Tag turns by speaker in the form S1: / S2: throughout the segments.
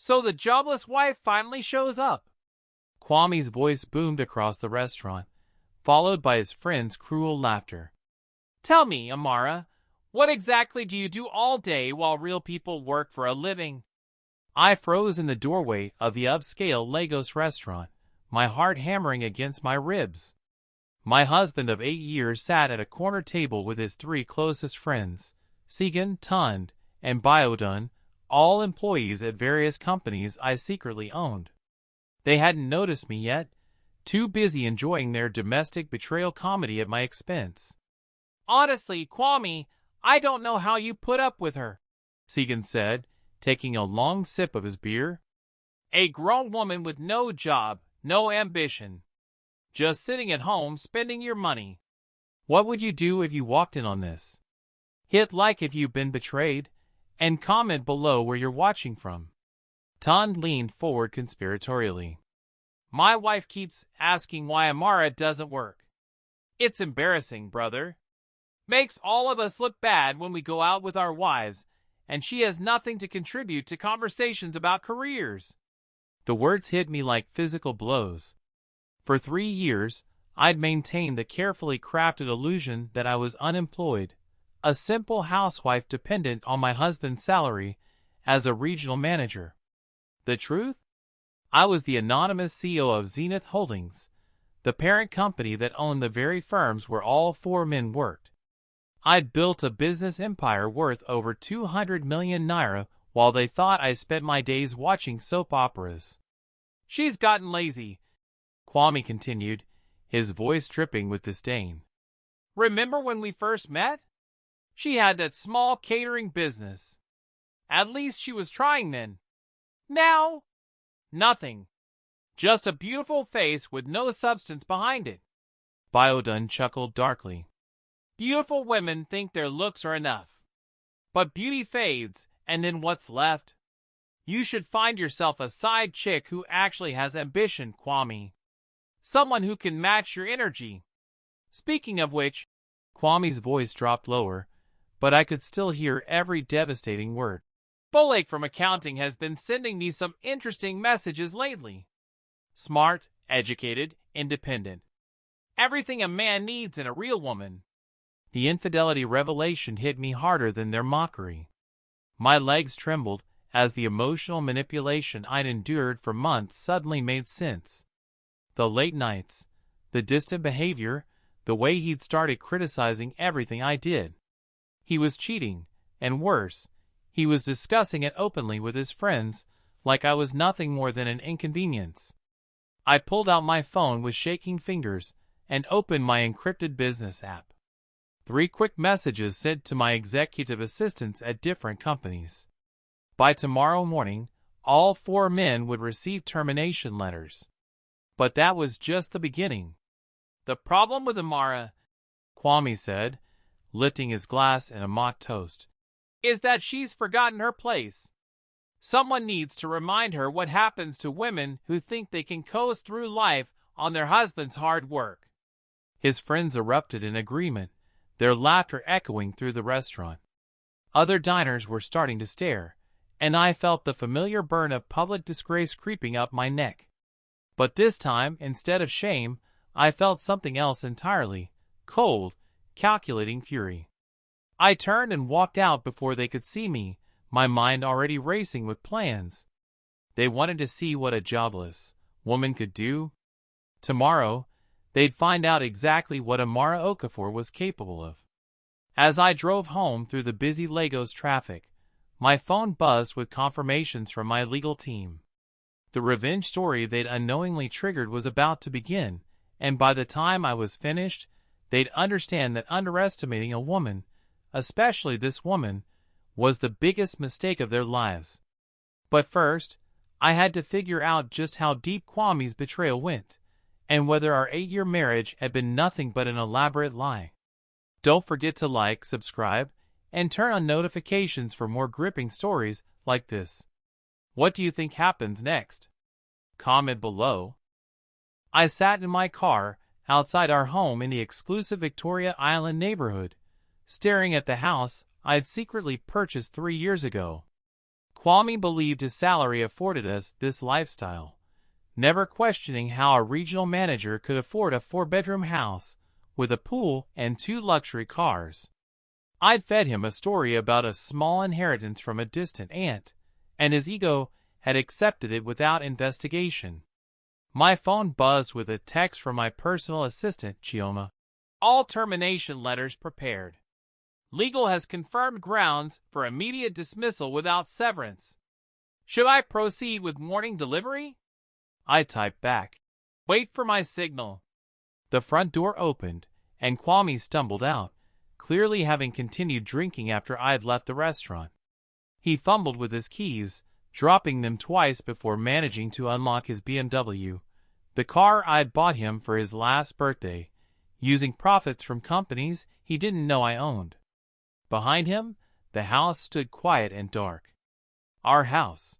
S1: So the jobless wife finally shows up. Kwame's voice boomed across the restaurant, followed by his friend's cruel laughter. Tell me, Amara, what exactly do you do all day while real people work for a living? I froze in the doorway of the upscale Lagos restaurant, my heart hammering against my ribs. My husband of 8 years sat at a corner table with his 3 closest friends, Segan, Tund, and Biodun, all employees at various companies I secretly owned. They hadn't noticed me yet, too busy enjoying their domestic betrayal comedy at my expense. Honestly, Kwame, I don't know how you put up with her, Segan said, taking a long sip of his beer. A grown woman with no job, no ambition. Just sitting at home spending your money. What would you do if you walked in on this? Hit like if you've been betrayed, and comment below where you're watching from. Tund leaned forward conspiratorially. My wife keeps asking why Amara doesn't work. It's embarrassing, brother. Makes all of us look bad when we go out with our wives, and she has nothing to contribute to conversations about careers. The words hit me like physical blows. For 3 years, I'd maintained the carefully crafted illusion that I was unemployed, a simple housewife dependent on my husband's salary as a regional manager. The truth? I was the anonymous CEO of Zenith Holdings, the parent company that owned the very firms where all 4 men worked. I'd built a business empire worth over 200 million naira while they thought I spent my days watching soap operas. She's gotten lazy, Kwame continued, his voice dripping with disdain. Remember when we first met? She had that small catering business. At least she was trying then. Now, nothing. Just a beautiful face with no substance behind it. Biodun chuckled darkly. Beautiful women think their looks are enough. But beauty fades, and then what's left? You should find yourself a side chick who actually has ambition, Kwame. Someone who can match your energy. Speaking of which, Kwame's voice dropped lower, but I could still hear every devastating word. Bullock from accounting has been sending me some interesting messages lately. Smart, educated, independent. Everything a man needs in a real woman. The infidelity revelation hit me harder than their mockery. My legs trembled as the emotional manipulation I'd endured for months suddenly made sense. The late nights, the distant behavior, the way he'd started criticizing everything I did. He was cheating, and worse, he was discussing it openly with his friends like I was nothing more than an inconvenience. I pulled out my phone with shaking fingers and opened my encrypted business app. 3 quick messages sent to my executive assistants at different companies. By tomorrow morning, all 4 men would receive termination letters. But that was just the beginning. The problem with Amara, Kwame said, lifting his glass in a mock toast, is that she's forgotten her place. Someone needs to remind her what happens to women who think they can coast through life on their husband's hard work. His friends erupted in agreement, their laughter echoing through the restaurant. Other diners were starting to stare, and I felt the familiar burn of public disgrace creeping up my neck. But this time, instead of shame, I felt something else entirely, cold, calculating fury. I turned and walked out before they could see me, my mind already racing with plans. They wanted to see what a jobless woman could do. Tomorrow, they'd find out exactly what Amara Okafor was capable of. As I drove home through the busy Lagos traffic, my phone buzzed with confirmations from my legal team. The revenge story they'd unknowingly triggered was about to begin, and by the time I was finished, they'd understand that underestimating a woman, especially this woman, was the biggest mistake of their lives. But first, I had to figure out just how deep Kwame's betrayal went, and whether our 8-year marriage had been nothing but an elaborate lie. Don't forget to like, subscribe, and turn on notifications for more gripping stories like this. What do you think happens next? Comment below. I sat in my car outside our home in the exclusive Victoria Island neighborhood, staring at the house I'd secretly purchased 3 years ago. Kwame believed his salary afforded us this lifestyle, never questioning how a regional manager could afford a 4-bedroom house with a pool and 2 luxury cars. I'd fed him a story about a small inheritance from a distant aunt, and his ego had accepted it without investigation. My phone buzzed with a text from my personal assistant, Chioma. All termination letters prepared. Legal has confirmed grounds for immediate dismissal without severance. Should I proceed with morning delivery? I typed back. Wait for my signal. The front door opened, and Kwame stumbled out, clearly having continued drinking after I had left the restaurant. He fumbled with his keys, dropping them twice before managing to unlock his BMW, the car I'd bought him for his last birthday, using profits from companies he didn't know I owned. Behind him, the house stood quiet and dark. Our house.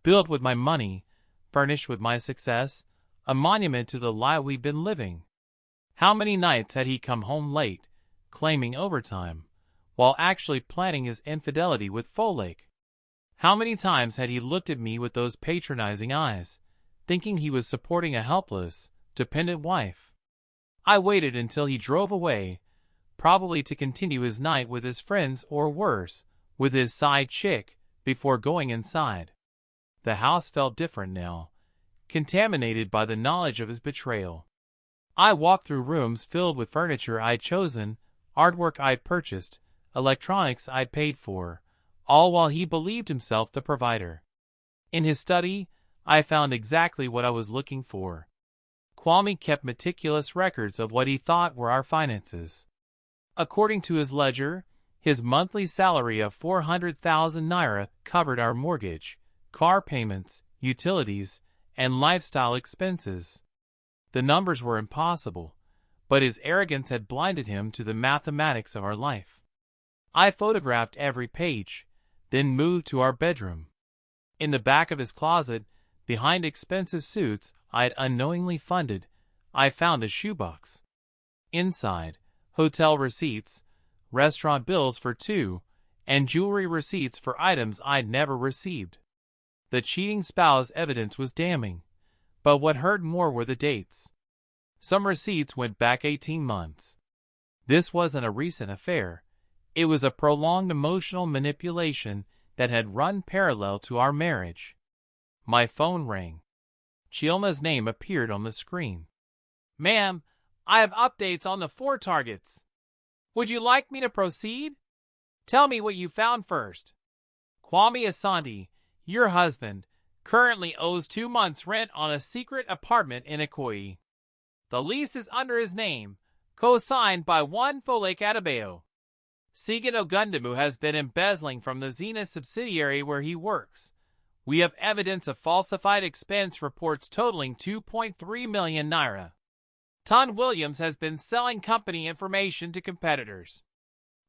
S1: Built with my money, furnished with my success, a monument to the lie we'd been living. How many nights had he come home late, claiming overtime, while actually planning his infidelity with Folklore? How many times had he looked at me with those patronizing eyes, thinking he was supporting a helpless, dependent wife? I waited until he drove away, probably to continue his night with his friends or worse, with his side chick, before going inside. The house felt different now, contaminated by the knowledge of his betrayal. I walked through rooms filled with furniture I'd chosen, artwork I'd purchased, electronics I'd paid for, all while he believed himself the provider. In his study, I found exactly what I was looking for. Kwame kept meticulous records of what he thought were our finances. According to his ledger, his monthly salary of 400,000 naira covered our mortgage, car payments, utilities, and lifestyle expenses. The numbers were impossible, but his arrogance had blinded him to the mathematics of our life. I photographed every page, then moved to our bedroom. In the back of his closet, behind expensive suits I'd unknowingly funded, I found a shoebox. Inside, hotel receipts, restaurant bills for 2, and jewelry receipts for items I'd never received. The cheating spouse evidence was damning, but what hurt more were the dates. Some receipts went back 18 months. This wasn't a recent affair. It was a prolonged emotional manipulation that had run parallel to our marriage. My phone rang. Chioma's name appeared on the screen. Ma'am, I have updates on the 4 targets. Would you like me to proceed? Tell me what you found first. Kwame Asante, your husband, currently owes 2 months' rent on a secret apartment in Ikoyi. The lease is under his name, co-signed by one Folklore Adebayo. Sigin Ogundimu has been embezzling from the Zenith subsidiary where he works. We have evidence of falsified expense reports totaling 2.3 million naira. Ton Williams has been selling company information to competitors.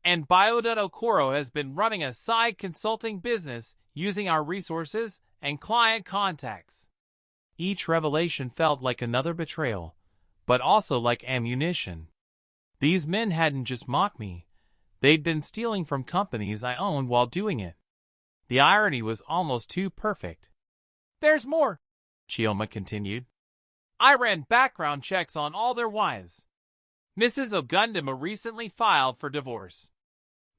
S1: And Biodan Okoro has been running a side consulting business using our resources and client contacts. Each revelation felt like another betrayal, but also like ammunition. These men hadn't just mocked me. They'd been stealing from companies I owned while doing it. The irony was almost too perfect. There's more, Chioma continued. I ran background checks on all their wives. Mrs. Ogundimu recently filed for divorce.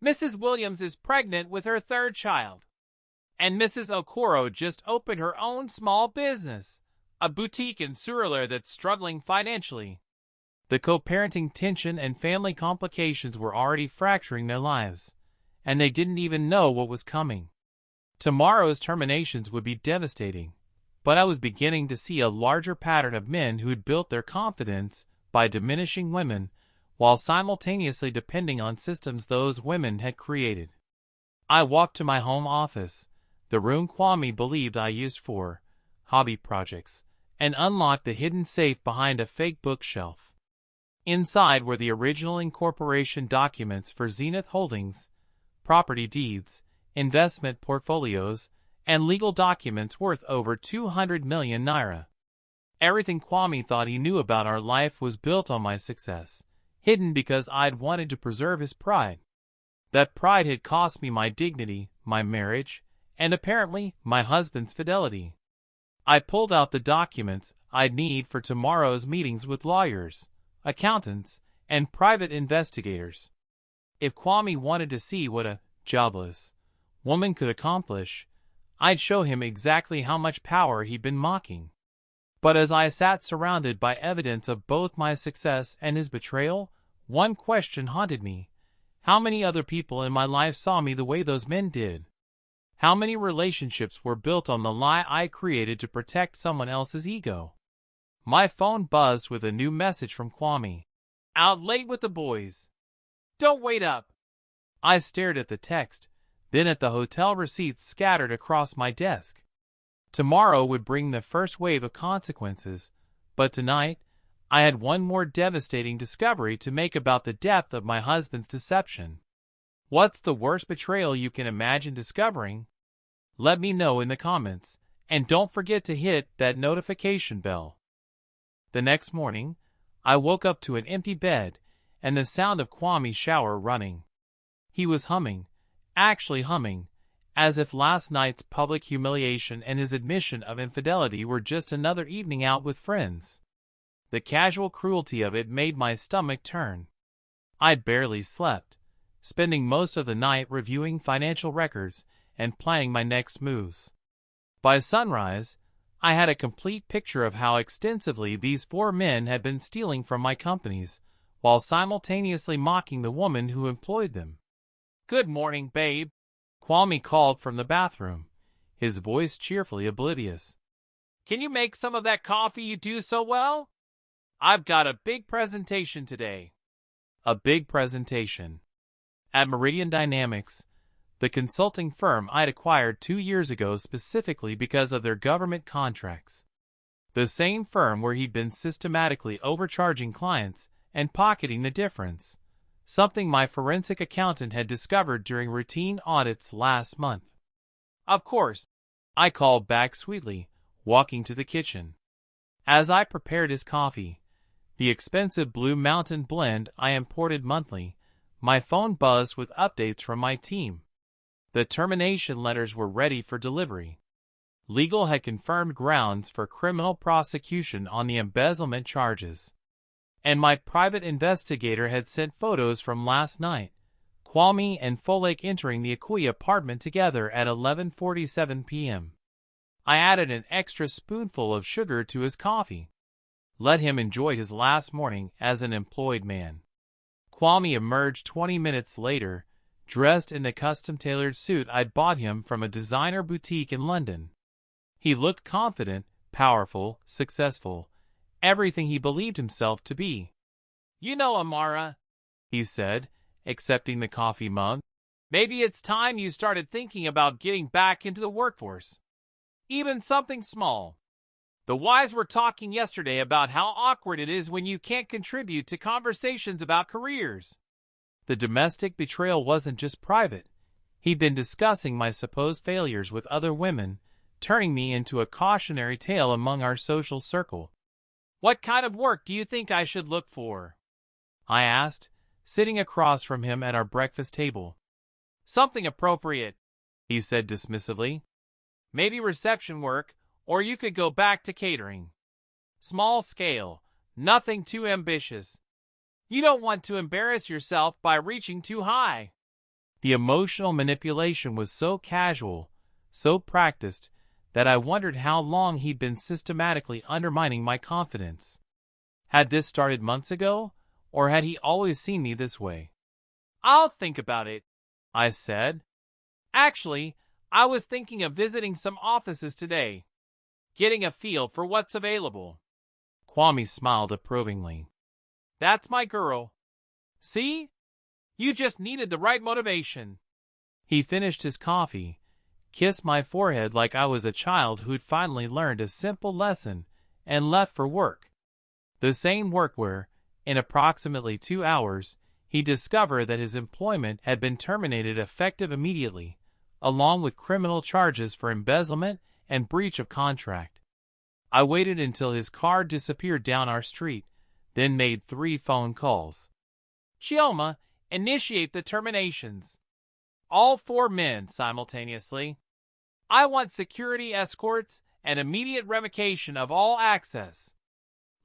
S1: Mrs. Williams is pregnant with her 3rd child. And Mrs. Okoro just opened her own small business, a boutique in Surulere that's struggling financially. The co-parenting tension and family complications were already fracturing their lives, and they didn't even know what was coming. Tomorrow's terminations would be devastating, but I was beginning to see a larger pattern of men who'd built their confidence by diminishing women while simultaneously depending on systems those women had created. I walked to my home office, the room Kwame believed I used for hobby projects, and unlocked the hidden safe behind a fake bookshelf. Inside were the original incorporation documents for Zenith Holdings, property deeds, investment portfolios, and legal documents worth over 200 million naira. Everything Kwame thought he knew about our life was built on my success, hidden because I'd wanted to preserve his pride. That pride had cost me my dignity, my marriage, and apparently my husband's fidelity. I pulled out the documents I'd need for tomorrow's meetings with lawyers, accountants, and private investigators. If Kwame wanted to see what a jobless woman could accomplish, I'd show him exactly how much power he'd been mocking. But as I sat surrounded by evidence of both my success and his betrayal, one question haunted me. How many other people in my life saw me the way those men did? How many relationships were built on the lie I created to protect someone else's ego? My phone buzzed with a new message from Kwame. Out late with the boys. Don't wait up. I stared at the text, then at the hotel receipts scattered across my desk. Tomorrow would bring the first wave of consequences, but tonight, I had one more devastating discovery to make about the depth of my husband's deception. What's the worst betrayal you can imagine discovering? Let me know in the comments, and don't forget to hit that notification bell. The next morning, I woke up to an empty bed and the sound of Kwame's shower running. He was humming, actually humming, as if last night's public humiliation and his admission of infidelity were just another evening out with friends. The casual cruelty of it made my stomach turn. I'd barely slept, spending most of the night reviewing financial records and planning my next moves. By sunrise, I had a complete picture of how extensively these 4 men had been stealing from my companies, while simultaneously mocking the woman who employed them. Good morning, babe. Kwame called from the bathroom, his voice cheerfully oblivious. Can you make some of that coffee you do so well? I've got a big presentation today. A big presentation. At Meridian Dynamics, the consulting firm I'd acquired 2 years ago specifically because of their government contracts. The same firm where he'd been systematically overcharging clients and pocketing the difference, something my forensic accountant had discovered during routine audits last month. Of course, I called back sweetly, walking to the kitchen. As I prepared his coffee, the expensive Blue Mountain blend I imported monthly, my phone buzzed with updates from my team. The termination letters were ready for delivery. Legal had confirmed grounds for criminal prosecution on the embezzlement charges. And my private investigator had sent photos from last night, Kwame and Folklore entering the Akui apartment together at 11:47 p.m. I added an extra spoonful of sugar to his coffee. Let him enjoy his last morning as an employed man. Kwame emerged 20 minutes later, dressed in the custom-tailored suit I'd bought him from a designer boutique in London. He looked confident, powerful, successful, everything he believed himself to be. You know, Amara, he said, accepting the coffee mug, maybe it's time you started thinking about getting back into the workforce. Even something small. The wives were talking yesterday about how awkward it is when you can't contribute to conversations about careers. The domestic betrayal wasn't just private. He'd been discussing my supposed failures with other women, turning me into a cautionary tale among our social circle. What kind of work do you think I should look for? I asked, sitting across from him at our breakfast table. Something appropriate, he said dismissively. Maybe reception work, or you could go back to catering. Small scale, nothing too ambitious. You don't want to embarrass yourself by reaching too high. The emotional manipulation was so casual, so practiced, that I wondered how long he'd been systematically undermining my confidence. Had this started months ago, or had he always seen me this way? I'll think about it, I said. Actually, I was thinking of visiting some offices today, getting a feel for what's available. Kwame smiled approvingly. That's my girl. See? You just needed the right motivation. He finished his coffee, kissed my forehead like I was a child who'd finally learned a simple lesson, and left for work. The same work where, in approximately 2 hours, he discovered that his employment had been terminated effective immediately, along with criminal charges for embezzlement and breach of contract. I waited until his car disappeared down our street, then made 3 phone calls. Chioma, initiate the terminations. All 4 men simultaneously. I want security escorts and immediate revocation of all access.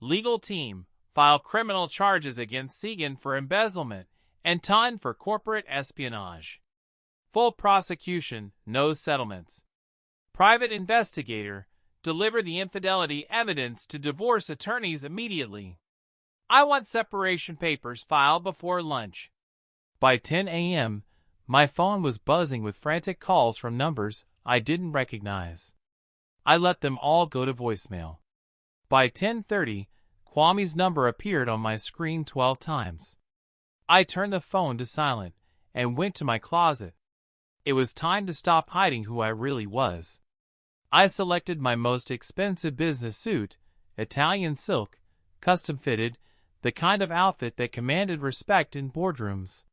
S1: Legal team, file criminal charges against Segan for embezzlement and Ton for corporate espionage. Full prosecution, no settlements. Private investigator, deliver the infidelity evidence to divorce attorneys immediately. I want separation papers filed before lunch. By 10 a.m., my phone was buzzing with frantic calls from numbers I didn't recognize. I let them all go to voicemail. By 10:30, Kwame's number appeared on my screen 12 times. I turned the phone to silent and went to my closet. It was time to stop hiding who I really was. I selected my most expensive business suit, Italian silk, custom-fitted, the kind of outfit that commanded respect in boardrooms.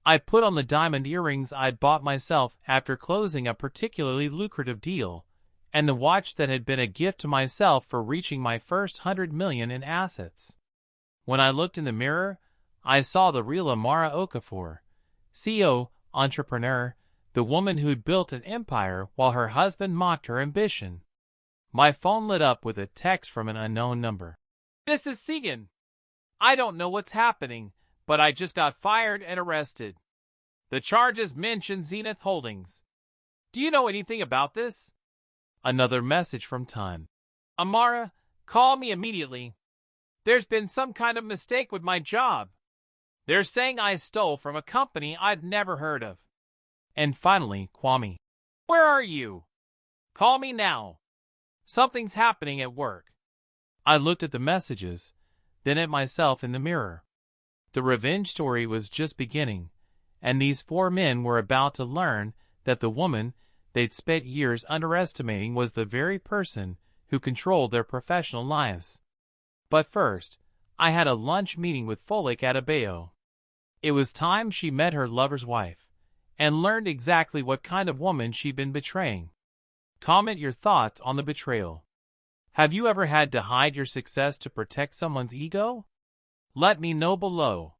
S1: I put on the diamond earrings I'd bought myself after closing a particularly lucrative deal, and the watch that had been a gift to myself for reaching my first 100 million in assets. When I looked in the mirror, I saw the real Amara Okafor, CEO, entrepreneur, the woman who'd built an empire while her husband mocked her ambition. My phone lit up with a text from an unknown number. "This is Segan. I don't know what's happening, but I just got fired and arrested. The charges mention Zenith Holdings. Do you know anything about this?" Another message from Ton. "Amara, call me immediately. There's been some kind of mistake with my job. They're saying I stole from a company I'd never heard of." And finally, Kwame. "Where are you? Call me now. Something's happening at work." I looked at the messages, then at myself in the mirror. The revenge story was just beginning, and these four men were about to learn that the woman they'd spent years underestimating was the very person who controlled their professional lives. But first, I had a lunch meeting with Folklore Adebayo. It was time she met her lover's wife, and learned exactly what kind of woman she'd been betraying. Comment your thoughts on the betrayal. Have you ever had to hide your success to protect someone's ego? Let me know below.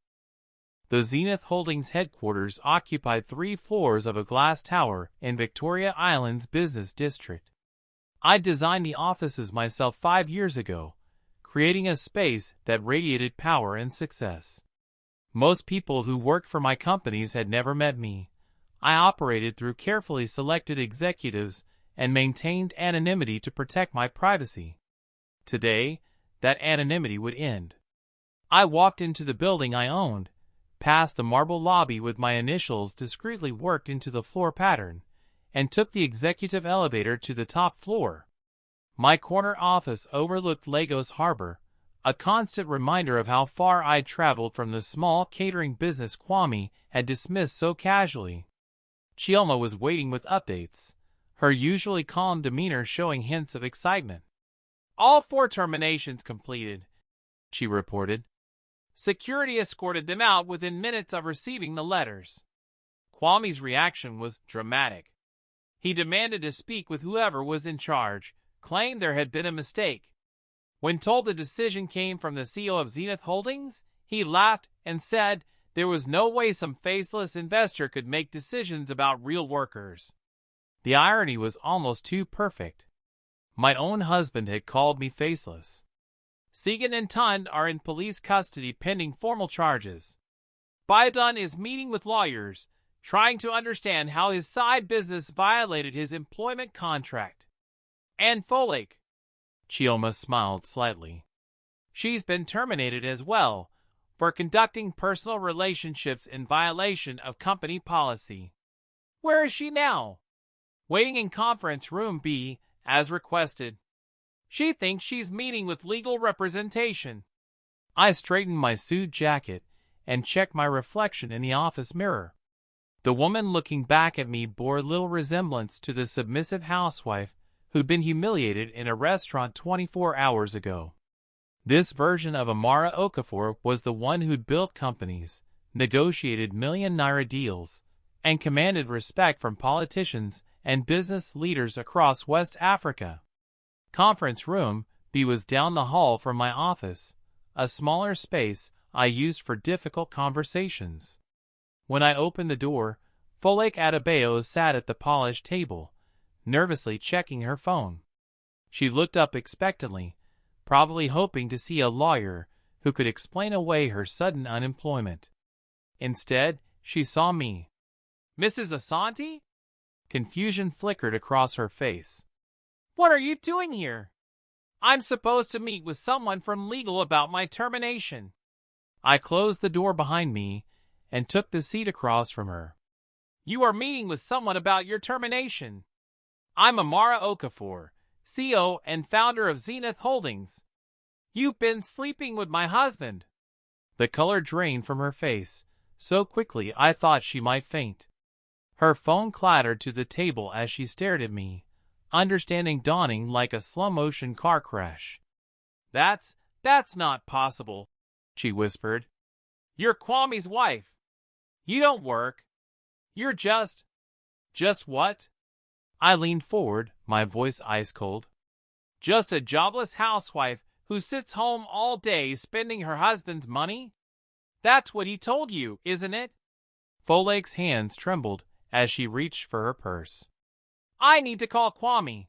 S1: The Zenith Holdings headquarters occupied 3 floors of a glass tower in Victoria Island's business district. I designed the offices myself 5 years ago, creating a space that radiated power and success. Most people who worked for my companies had never met me. I operated through carefully selected executives and maintained anonymity to protect my privacy. Today, that anonymity would end. I walked into the building I owned, past the marble lobby with my initials discreetly worked into the floor pattern, and took the executive elevator to the top floor. My corner office overlooked Lagos Harbor, a constant reminder of how far I'd traveled from the small catering business Kwame had dismissed so casually. Chioma was waiting with updates, her usually calm demeanor showing hints of excitement. "All 4 terminations completed," she reported. "Security escorted them out within minutes of receiving the letters." Kwame's reaction was dramatic. He demanded to speak with whoever was in charge, claimed there had been a mistake. When told the decision came from the CEO of Zenith Holdings, he laughed and said there was no way some faceless investor could make decisions about real workers. The irony was almost too perfect. My own husband had called me faceless. Segan and Ton are in police custody pending formal charges. Biden is meeting with lawyers, trying to understand how his side business violated his employment contract. And Folklore. Chioma smiled slightly. She's been terminated as well, for conducting personal relationships in violation of company policy. Where is she now? Waiting in conference room B, as requested. She thinks she's meeting with legal representation. I straightened my suit jacket and checked my reflection in the office mirror. The woman looking back at me bore little resemblance to the submissive housewife who'd been humiliated in a restaurant 24 hours ago. This version of Amara Okafor was the one who'd built companies, negotiated million-naira deals, and commanded respect from politicians and business leaders across West Africa. Conference room B was down the hall from my office, a smaller space I used for difficult conversations. When I opened the door, Folklore Adebayo sat at the polished table, nervously checking her phone. She looked up expectantly, probably hoping to see a lawyer who could explain away her sudden unemployment. Instead, she saw me. "Mrs. Asante?" Confusion flickered across her face. "What are you doing here?" "I'm supposed to meet with someone from legal about my termination." I closed the door behind me and took the seat across from her. "You are meeting with someone about your termination. I'm Amara Okafor, CEO and founder of Zenith Holdings. You've been sleeping with my husband." The color drained from her face so quickly I thought she might faint. Her phone clattered to the table as she stared at me, understanding dawning like a slow-motion car crash. That's not possible," she whispered. "You're Kwame's wife. You don't work. You're just what?" I leaned forward, my voice ice cold. "Just a jobless housewife who sits home all day spending her husband's money? That's what he told you, isn't it?" Folklare's hands trembled as she reached for her purse. "I need to call Kwame.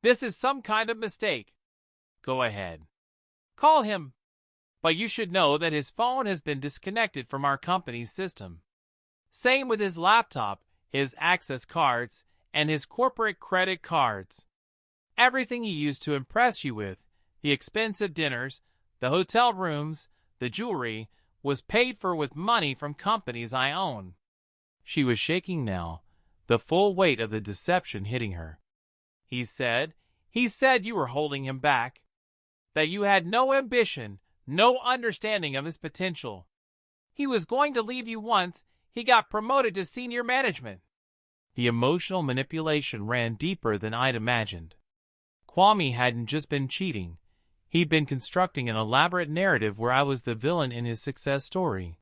S1: This is some kind of mistake." "Go ahead. Call him. But you should know that his phone has been disconnected from our company's system. Same with his laptop, his access cards, and his corporate credit cards. Everything he used to impress you with, the expensive dinners, the hotel rooms, the jewelry, was paid for with money from companies I own." She was shaking now, the full weight of the deception hitting her. He said you were holding him back. That you had no ambition, no understanding of his potential. He was going to leave you once he got promoted to senior management." The emotional manipulation ran deeper than I'd imagined. Kwame hadn't just been cheating. He'd been constructing an elaborate narrative where I was the villain in his success story.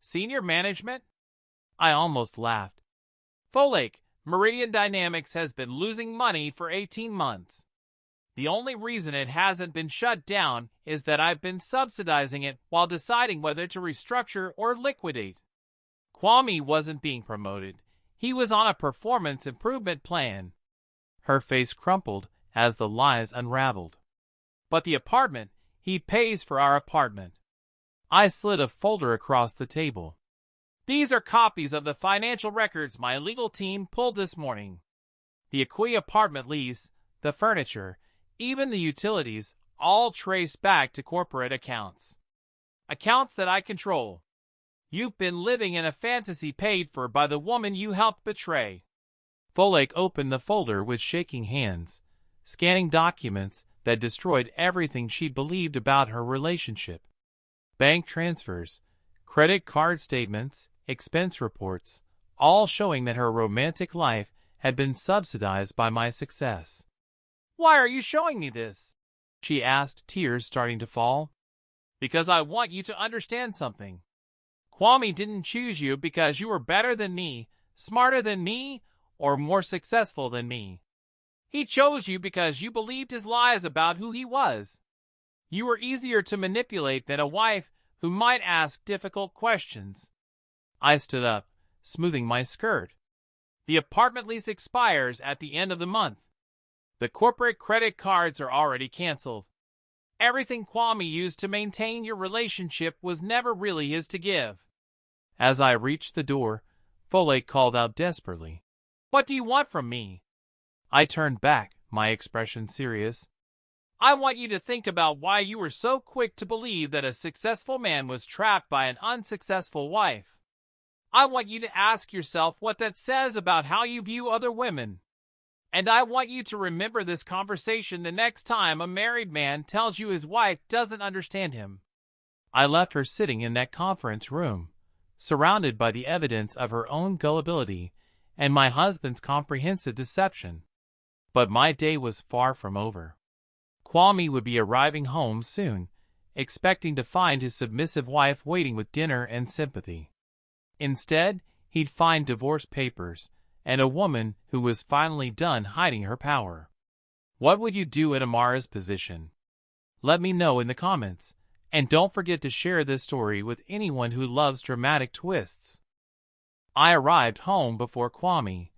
S1: "Senior management?" I almost laughed. "Folklore, Meridian Dynamics has been losing money for 18 months. The only reason it hasn't been shut down is that I've been subsidizing it while deciding whether to restructure or liquidate. Kwame wasn't being promoted. He was on a performance improvement plan." Her face crumpled as the lies unraveled. "But the apartment, he pays for our apartment." I slid a folder across the table. "These are copies of the financial records my legal team pulled this morning. The Akui apartment lease, the furniture, even the utilities, all trace back to corporate accounts. Accounts that I control. You've been living in a fantasy paid for by the woman you helped betray." Folklore opened the folder with shaking hands, scanning documents that destroyed everything she believed about her relationship. Bank transfers, credit card statements, expense reports, all showing that her romantic life had been subsidized by my success. "Why are you showing me this?" she asked, tears starting to fall. "Because I want you to understand something. Kwame didn't choose you because you were better than me, smarter than me, or more successful than me. He chose you because you believed his lies about who he was. You were easier to manipulate than a wife who might ask difficult questions." I stood up, smoothing my skirt. "The apartment lease expires at the end of the month. The corporate credit cards are already canceled. Everything Kwame used to maintain your relationship was never really his to give." As I reached the door, Folklore called out desperately, "What do you want from me?" I turned back, my expression serious. "I want you to think about why you were so quick to believe that a successful man was trapped by an unsuccessful wife. I want you to ask yourself what that says about how you view other women. And I want you to remember this conversation the next time a married man tells you his wife doesn't understand him." I left her sitting in that conference room, surrounded by the evidence of her own gullibility and my husband's comprehensive deception. But my day was far from over. Kwame would be arriving home soon, expecting to find his submissive wife waiting with dinner and sympathy. Instead, he'd find divorce papers and a woman who was finally done hiding her power. What would you do in Amara's position? Let me know in the comments, and don't forget to share this story with anyone who loves dramatic twists. I arrived home before Kwame,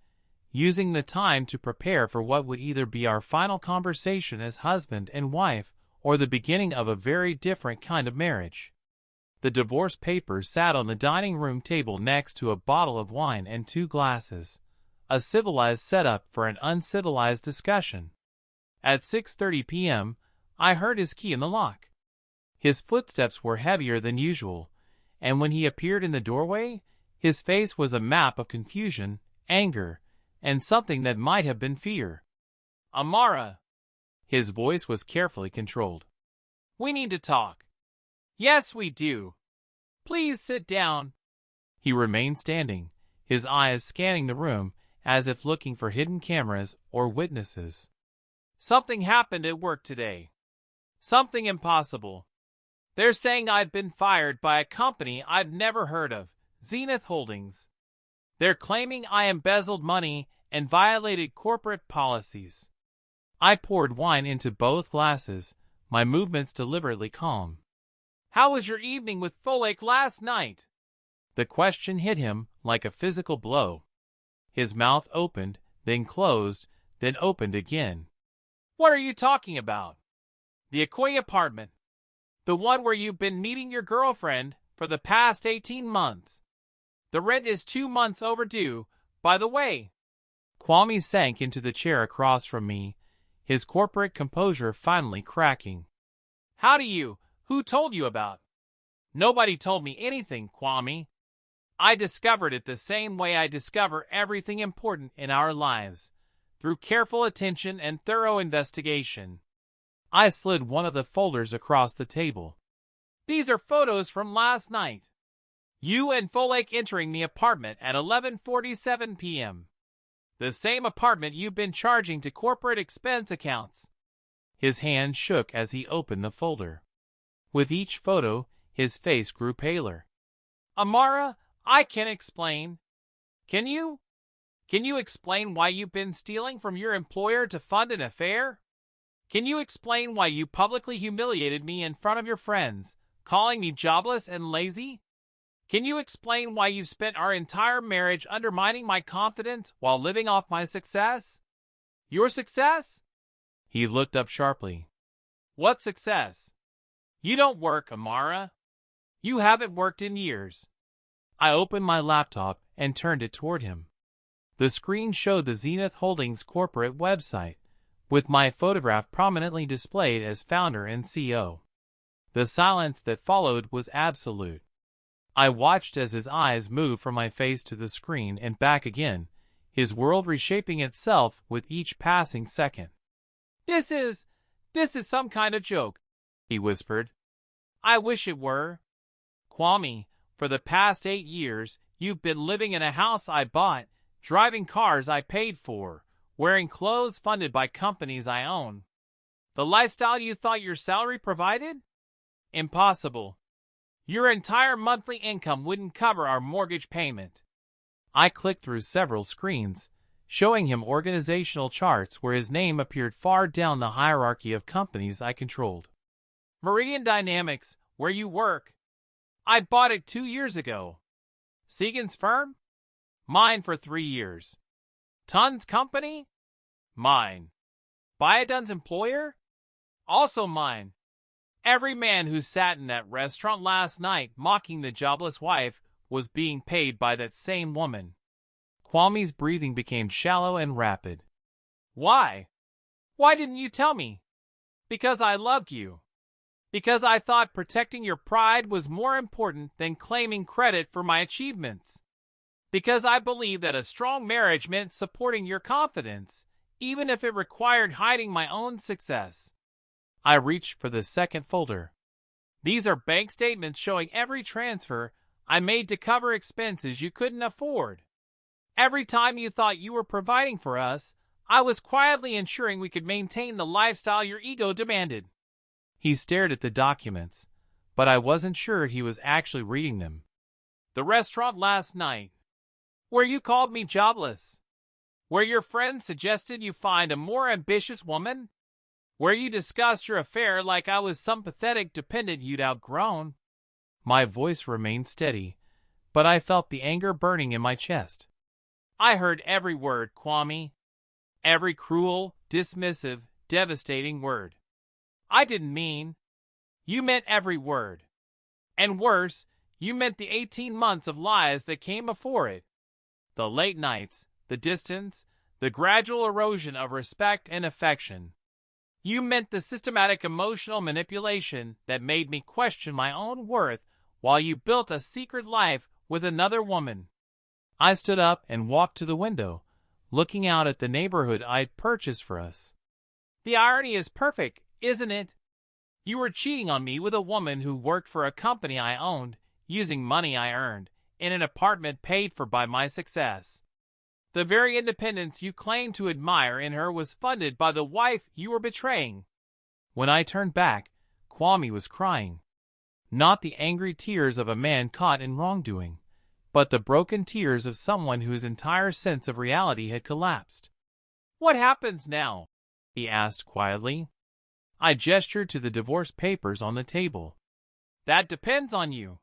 S1: using the time to prepare for what would either be our final conversation as husband and wife or the beginning of a very different kind of marriage. The divorce papers sat on the dining room table next to a bottle of wine and 2 glasses, a civilized setup for an uncivilized discussion. At 6:30 p.m., I heard his key in the lock. His footsteps were heavier than usual, and when he appeared in the doorway, his face was a map of confusion, anger, and something that might have been fear. "Amara." His voice was carefully controlled. "We need to talk." "Yes, we do. Please sit down." He remained standing, his eyes scanning the room as if looking for hidden cameras or witnesses. "Something happened at work today. Something impossible. They're saying I'd been fired by a company I've never heard of, Zenith Holdings. They're claiming I embezzled money and violated corporate policies." I poured wine into both glasses, my movements deliberately calm. "How was your evening with Folklore last night?" The question hit him like a physical blow. His mouth opened, then closed, then opened again. "What are you talking about?" "The Akoi apartment. The one where you've been meeting your girlfriend for the past 18 months. The rent is 2 months overdue, by the way." Kwame sank into the chair across from me, his corporate composure finally cracking. Who told you about?" "Nobody told me anything, Kwame. I discovered it the same way I discover everything important in our lives, through careful attention and thorough investigation." I slid one of the folders across the table. "These are photos from last night. You and Folklore entering the apartment at 11:47 p.m. The same apartment you've been charging to corporate expense accounts." His hand shook as he opened the folder. With each photo, his face grew paler. "Amara, I can explain." Can you? Can you explain why you've been stealing from your employer to fund an affair? Can you explain why you publicly humiliated me in front of your friends, calling me jobless and lazy? Can you explain why you've spent our entire marriage undermining my confidence while living off my success? Your success?" He looked up sharply. "What success? You don't work, Amara. You haven't worked in years." I opened my laptop and turned it toward him. The screen showed the Zenith Holdings corporate website, with my photograph prominently displayed as founder and CEO. The silence that followed was absolute. I watched as his eyes moved from my face to the screen and back again, his world reshaping itself with each passing second. This is some kind of joke," he whispered. "I wish it were. Kwame, for the past 8 years, you've been living in a house I bought, driving cars I paid for, wearing clothes funded by companies I own. The lifestyle you thought your salary provided? Impossible. Your entire monthly income wouldn't cover our mortgage payment." I clicked through several screens, showing him organizational charts where his name appeared far down the hierarchy of companies I controlled. "Meridian Dynamics, where you work. I bought it 2 years ago. Segan's firm? Mine for 3 years. Tun's company? Mine. Biodun's employer? Also mine. Every man who sat in that restaurant last night mocking the jobless wife was being paid by that same woman." Kwame's breathing became shallow and rapid. "Why? Why didn't you tell me?" "Because I loved you. Because I thought protecting your pride was more important than claiming credit for my achievements. Because I believed that a strong marriage meant supporting your confidence, even if it required hiding my own success." I reached for the second folder. "These are bank statements showing every transfer I made to cover expenses you couldn't afford. Every time you thought you were providing for us, I was quietly ensuring we could maintain the lifestyle your ego demanded." He stared at the documents, but I wasn't sure he was actually reading them. "The restaurant last night, where you called me jobless, where your friends suggested you find a more ambitious woman, where you discussed your affair like I was some pathetic dependent you'd outgrown." My voice remained steady, but I felt the anger burning in my chest. I heard every word, Kwame. Every cruel, dismissive, devastating word. I didn't mean. You meant every word. And worse, you meant the 18 months of lies that came before it. The late nights, the distance, the gradual erosion of respect and affection. You meant the systematic emotional manipulation that made me question my own worth while you built a secret life with another woman. I stood up and walked to the window, looking out at the neighborhood I'd purchased for us. The irony is perfect, isn't it? You were cheating on me with a woman who worked for a company I owned, using money I earned, in an apartment paid for by my success. The very independence you claimed to admire in her was funded by the wife you were betraying. When I turned back, Kwame was crying. Not the angry tears of a man caught in wrongdoing, but the broken tears of someone whose entire sense of reality had collapsed. "What happens now?" he asked quietly. I gestured to the divorce papers on the table. "That depends on you.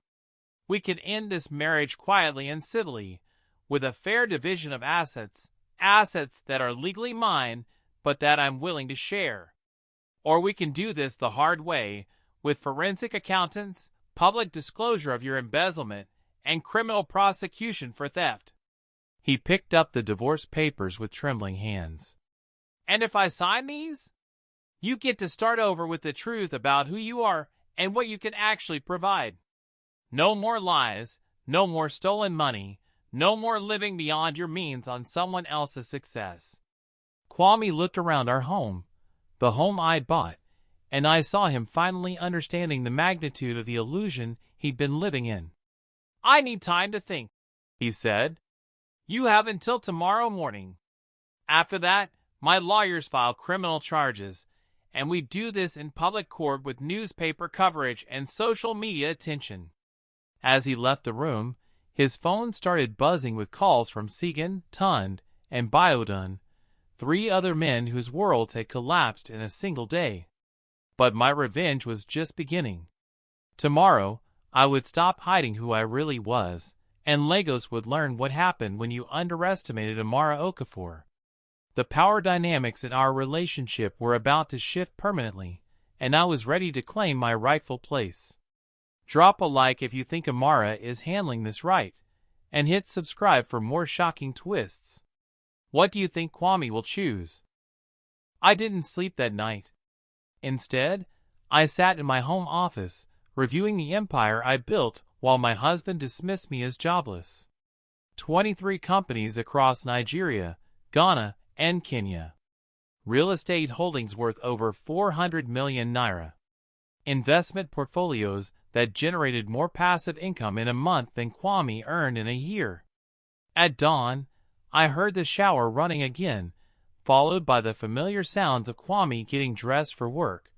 S1: We can end this marriage quietly and civilly, with a fair division of assets that are legally mine, but that I'm willing to share. Or we can do this the hard way, with forensic accountants, public disclosure of your embezzlement, and criminal prosecution for theft." He picked up the divorce papers with trembling hands. "And if I sign these? You get to start over with the truth about who you are and what you can actually provide. No more lies, no more stolen money, no more living beyond your means on someone else's success." Kwame looked around our home, the home I'd bought, and I saw him finally understanding the magnitude of the illusion he'd been living in. "I need time to think," he said. "You have until tomorrow morning. After that, my lawyers file criminal charges, and we do this in public court with newspaper coverage and social media attention." As he left the room, his phone started buzzing with calls from Segan, Tund, and Biodun, 3 other men whose worlds had collapsed in a single day. But my revenge was just beginning. Tomorrow, I would stop hiding who I really was, and Lagos would learn what happened when you underestimated Amara Okafor. The power dynamics in our relationship were about to shift permanently, and I was ready to claim my rightful place. Drop a like if you think Amara is handling this right, and hit subscribe for more shocking twists. What do you think Kwame will choose? I didn't sleep that night. Instead, I sat in my home office, reviewing the empire I built while my husband dismissed me as jobless. 23 companies across Nigeria, Ghana, and Kenya. Real estate holdings worth over 400 million naira. Investment portfolios that generated more passive income in a month than Kwame earned in a year. At dawn, I heard the shower running again, followed by the familiar sounds of Kwame getting dressed for work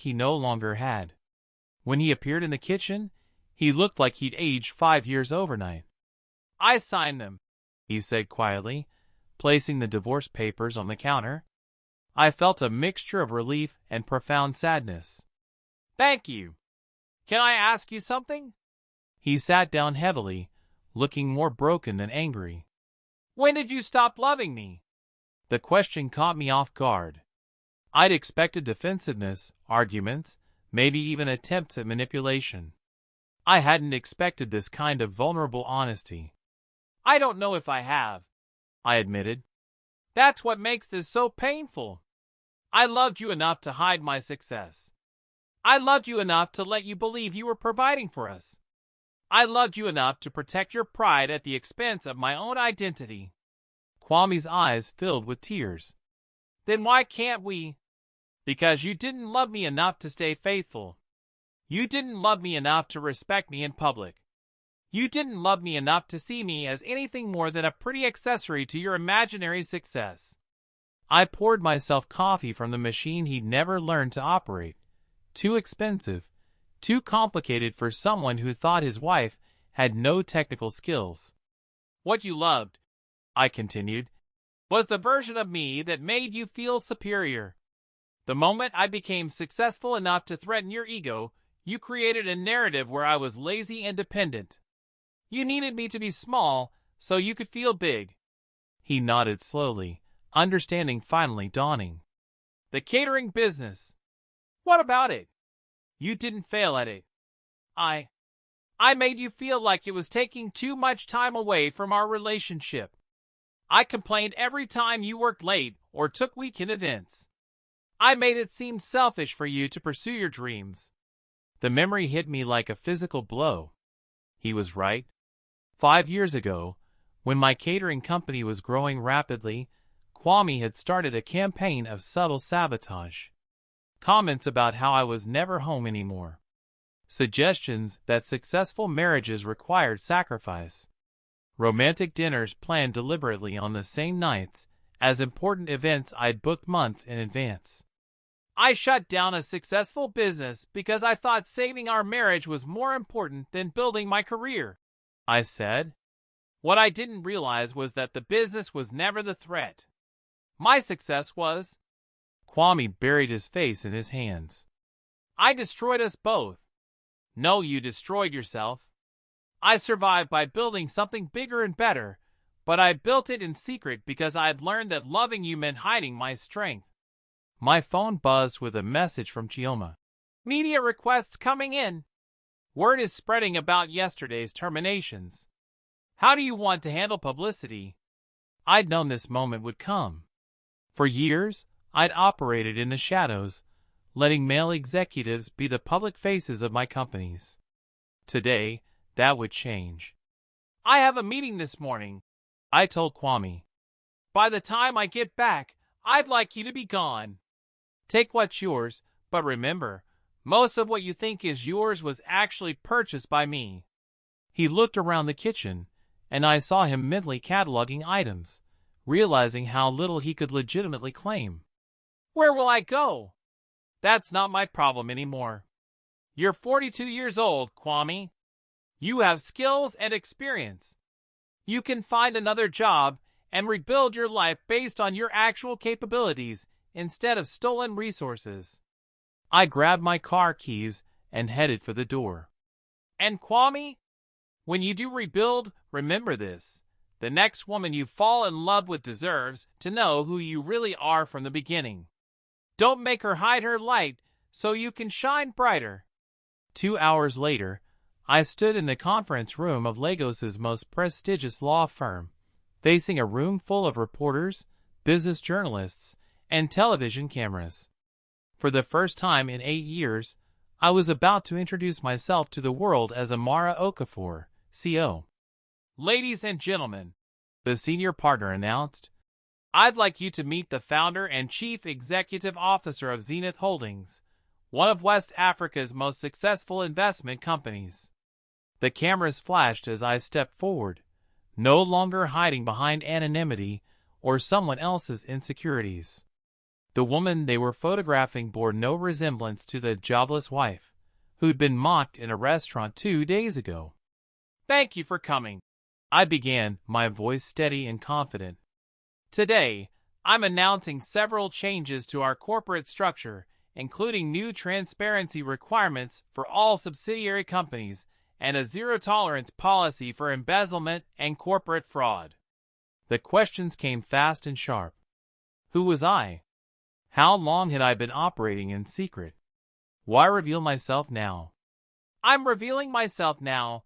S1: he no longer had. When he appeared in the kitchen, he looked like he'd aged 5 years overnight. "I signed them," he said quietly, placing the divorce papers on the counter. I felt a mixture of relief and profound sadness. "Thank you. Can I ask you something?" He sat down heavily, looking more broken than angry. "When did you stop loving me?" The question caught me off guard. I'd expected defensiveness, arguments, maybe even attempts at manipulation. I hadn't expected this kind of vulnerable honesty. "I don't know if I have," I admitted. "That's what makes this so painful. I loved you enough to hide my success. I loved you enough to let you believe you were providing for us. I loved you enough to protect your pride at the expense of my own identity." Kwame's eyes filled with tears. "Then why can't we?" "Because you didn't love me enough to stay faithful. You didn't love me enough to respect me in public. You didn't love me enough to see me as anything more than a pretty accessory to your imaginary success." I poured myself coffee from the machine he'd never learned to operate. Too expensive, too complicated for someone who thought his wife had no technical skills. "What you loved," I continued, "was the version of me that made you feel superior. The moment I became successful enough to threaten your ego, you created a narrative where I was lazy and dependent. You needed me to be small so you could feel big. He nodded slowly, understanding finally dawning. The catering business. What about it? You didn't fail at it. I made you feel like it was taking too much time away from our relationship. I complained every time you worked late or took weekend events. I made it seem selfish for you to pursue your dreams. The memory hit me like a physical blow. He was right. 5 years ago, when my catering company was growing rapidly, Kwame had started a campaign of subtle sabotage. Comments about how I was never home anymore. Suggestions that successful marriages required sacrifice. Romantic dinners planned deliberately on the same nights as important events I'd booked months in advance. I shut down a successful business because I thought saving our marriage was more important than building my career, I said. What I didn't realize was that the business was never the threat. My success was. Kwame buried his face in his hands. I destroyed us both. No, you destroyed yourself. I survived by building something bigger and better, but I built it in secret because I had learned that loving you meant hiding my strength. My phone buzzed with a message from Chioma. Media requests coming in. Word is spreading about yesterday's terminations. How do you want to handle publicity? I'd known this moment would come. For years, I'd operated in the shadows, letting male executives be the public faces of my companies. Today, that would change. I have a meeting this morning, I told Kwame. By the time I get back, I'd like you to be gone. Take what's yours, but remember, most of what you think is yours was actually purchased by me. He looked around the kitchen, and I saw him mentally cataloging items, realizing how little he could legitimately claim. Where will I go? That's not my problem anymore. You're 42 years old, Kwame. You have skills and experience. You can find another job and rebuild your life based on your actual capabilities instead of stolen resources. I grabbed my car keys and headed for the door. And Kwame, when you do rebuild, remember this. The next woman you fall in love with deserves to know who you really are from the beginning. Don't make her hide her light so you can shine brighter. 2 hours later, I stood in the conference room of Lagos's most prestigious law firm, facing a room full of reporters, business journalists, and television cameras. For the first time in 8 years, I was about to introduce myself to the world as Amara Okafor, CO. Ladies and gentlemen, the senior partner announced, I'd like you to meet the founder and chief executive officer of Zenith Holdings, one of West Africa's most successful investment companies. The cameras flashed as I stepped forward, no longer hiding behind anonymity or someone else's insecurities. The woman they were photographing bore no resemblance to the jobless wife, who'd been mocked in a restaurant 2 days ago. Thank you for coming, I began, my voice steady and confident. Today, I'm announcing several changes to our corporate structure, including new transparency requirements for all subsidiary companies and a zero-tolerance policy for embezzlement and corporate fraud. The questions came fast and sharp. Who was I? How long had I been operating in secret? Why reveal myself now? I'm revealing myself now,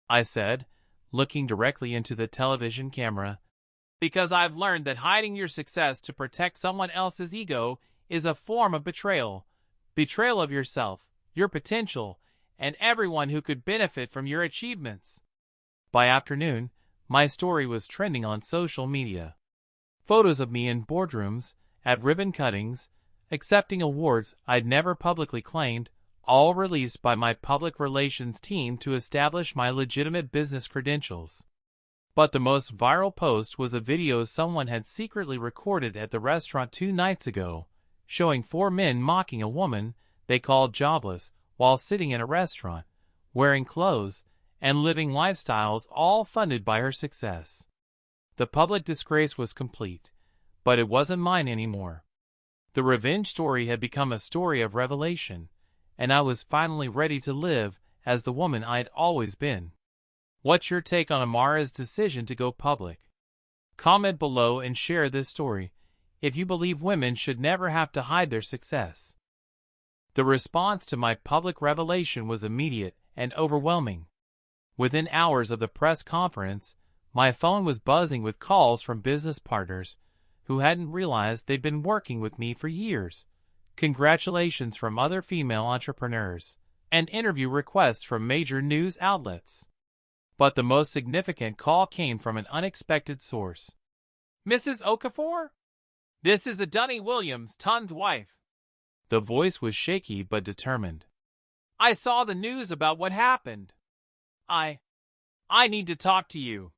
S1: I said, looking directly into the television camera, because I've learned that hiding your success to protect someone else's ego is a form of betrayal. Betrayal of yourself, your potential, and everyone who could benefit from your achievements. By afternoon, my story was trending on social media. Photos of me in boardrooms, at ribbon cuttings, accepting awards I'd never publicly claimed, all released by my public relations team to establish my legitimate business credentials. But the most viral post was a video someone had secretly recorded at the restaurant 2 nights ago, showing 4 men mocking a woman they called Jobless while sitting in a restaurant, wearing clothes, and living lifestyles all funded by her success. The public disgrace was complete, but it wasn't mine anymore. The revenge story had become a story of revelation, and I was finally ready to live as the woman I'd always been. What's your take on Amara's decision to go public? Comment below and share this story if you believe women should never have to hide their success. The response to my public revelation was immediate and overwhelming. Within hours of the press conference, my phone was buzzing with calls from business partners who hadn't realized they'd been working with me for years, congratulations from other female entrepreneurs, and interview requests from major news outlets. But the most significant call came from an unexpected source. "Mrs. Okafor? This is Adunni Williams, Tun's wife." The voice was shaky but determined. "I saw the news about what happened. I need to talk to you."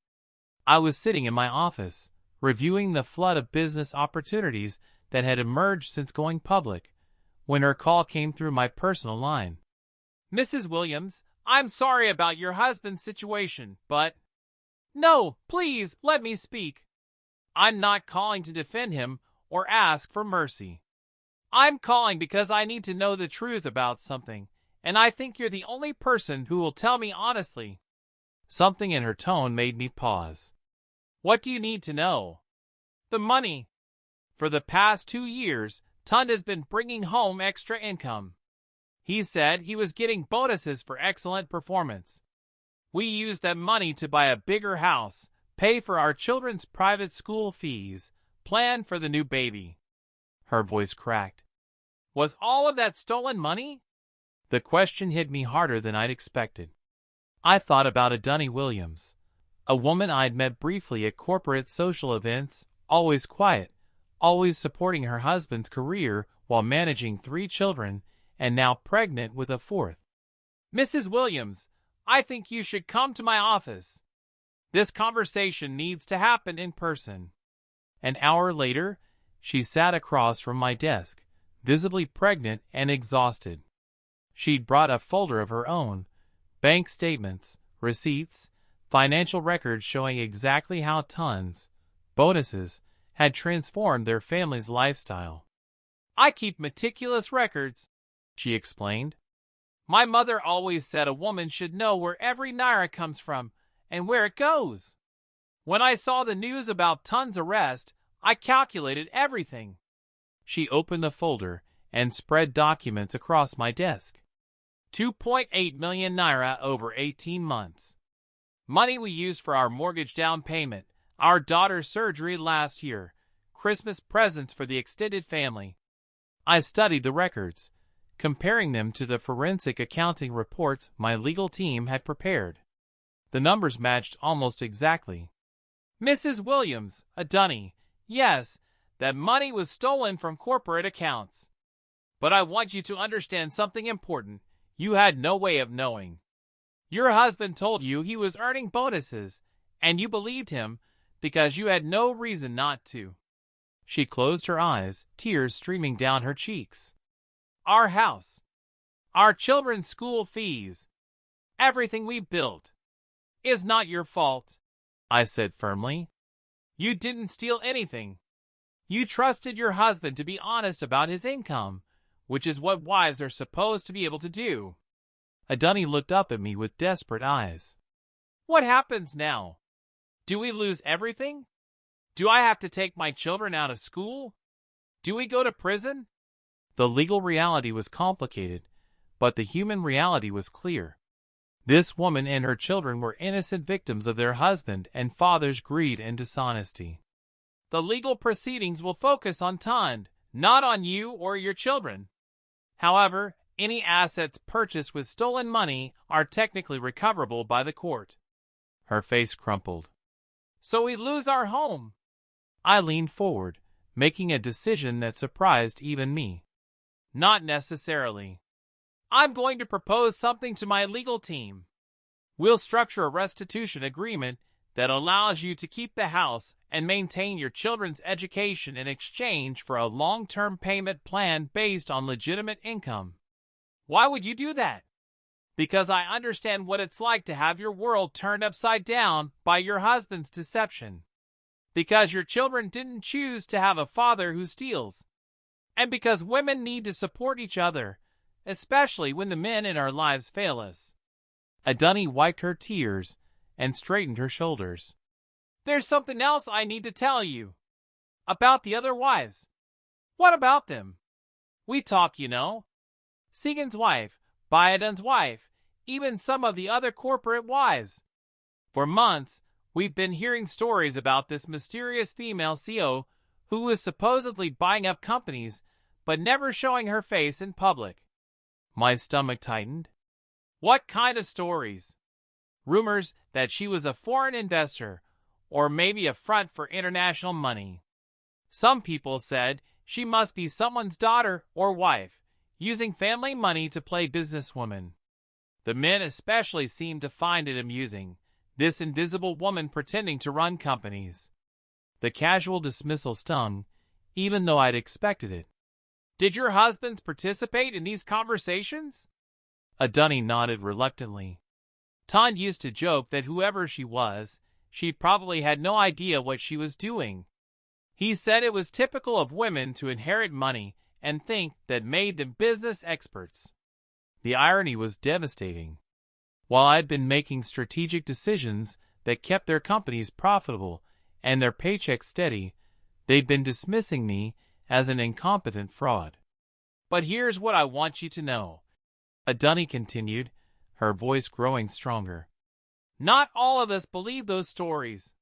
S1: I was sitting in my office, reviewing the flood of business opportunities that had emerged since going public, when her call came through my personal line. "Mrs. Williams, I'm sorry about your husband's situation, but—" "No, please, let me speak. I'm not calling to defend him or ask for mercy. I'm calling because I need to know the truth about something, and I think you're the only person who will tell me honestly." Something in her tone made me pause. "What do you need to know?" "The money. For the past 2 years, Tund has been bringing home extra income. He said he was getting bonuses for excellent performance. We used that money to buy a bigger house, pay for our children's private school fees, plan for the new baby." Her voice cracked. "Was all of that stolen money?" The question hit me harder than I'd expected. I thought about Adunni Williams, a woman I'd met briefly at corporate social events, always quiet, always supporting her husband's career while managing 3 children, and now pregnant with a 4th. "Mrs. Williams, I think you should come to my office. This conversation needs to happen in person." An hour later, she sat across from my desk, visibly pregnant and exhausted. She'd brought a folder of her own, bank statements, receipts, financial records showing exactly how Tund's bonuses had transformed their family's lifestyle. "I keep meticulous records," she explained. "My mother always said a woman should know where every naira comes from and where it goes. When I saw the news about Tund's arrest, I calculated everything." She opened the folder and spread documents across my desk. 2.8 million naira over 18 months. Money we used for our mortgage down payment, our daughter's surgery last year, Christmas presents for the extended family. I studied the records, comparing them to the forensic accounting reports my legal team had prepared. The numbers matched almost exactly. "Mrs. Williams, Adunni, yes, that money was stolen from corporate accounts. But I want you to understand something important you had no way of knowing. Your husband told you he was earning bonuses, and you believed him because you had no reason not to." She closed her eyes, tears streaming down her cheeks. "Our house, our children's school fees, everything we built, is not your fault," I said firmly. "You didn't steal anything. You trusted your husband to be honest about his income, which is what wives are supposed to be able to do." Adunni looked up at me with desperate eyes. "What happens now? Do we lose everything? Do I have to take my children out of school? Do we go to prison?" The legal reality was complicated, but the human reality was clear. This woman and her children were innocent victims of their husband and father's greed and dishonesty. "The legal proceedings will focus on Tund, not on you or your children. However, any assets purchased with stolen money are technically recoverable by the court." Her face crumpled. "So we lose our home?" I leaned forward, making a decision that surprised even me. "Not necessarily. I'm going to propose something to my legal team. We'll structure a restitution agreement that allows you to keep the house and maintain your children's education in exchange for a long-term payment plan based on legitimate income." "Why would you do that?" "Because I understand what it's like to have your world turned upside down by your husband's deception. Because your children didn't choose to have a father who steals. And because women need to support each other, especially when the men in our lives fail us." Adunni wiped her tears and straightened her shoulders. There's something else I need to tell you. About the other wives. What about them? We talk, you know. Segan's wife, Biodun's wife, even some of the other corporate wives. For months, we've been hearing stories about this mysterious female CEO who is supposedly buying up companies but never showing her face in public. My stomach tightened. What kind of stories? Rumors that she was a foreign investor, or maybe a front for international money. Some people said she must be someone's daughter or wife, using family money to play businesswoman. The men especially seemed to find it amusing, this invisible woman pretending to run companies. The casual dismissal stung, even though I'd expected it. Did your husbands participate in these conversations? Adunni nodded reluctantly. Ton used to joke that whoever she was, she probably had no idea what she was doing. He said it was typical of women to inherit money and think that made them business experts. The irony was devastating. While I'd been making strategic decisions that kept their companies profitable and their paychecks steady, they'd been dismissing me as an incompetent fraud. But here's what I want you to know, Adunni continued, her voice growing stronger. Not all of us believe those stories.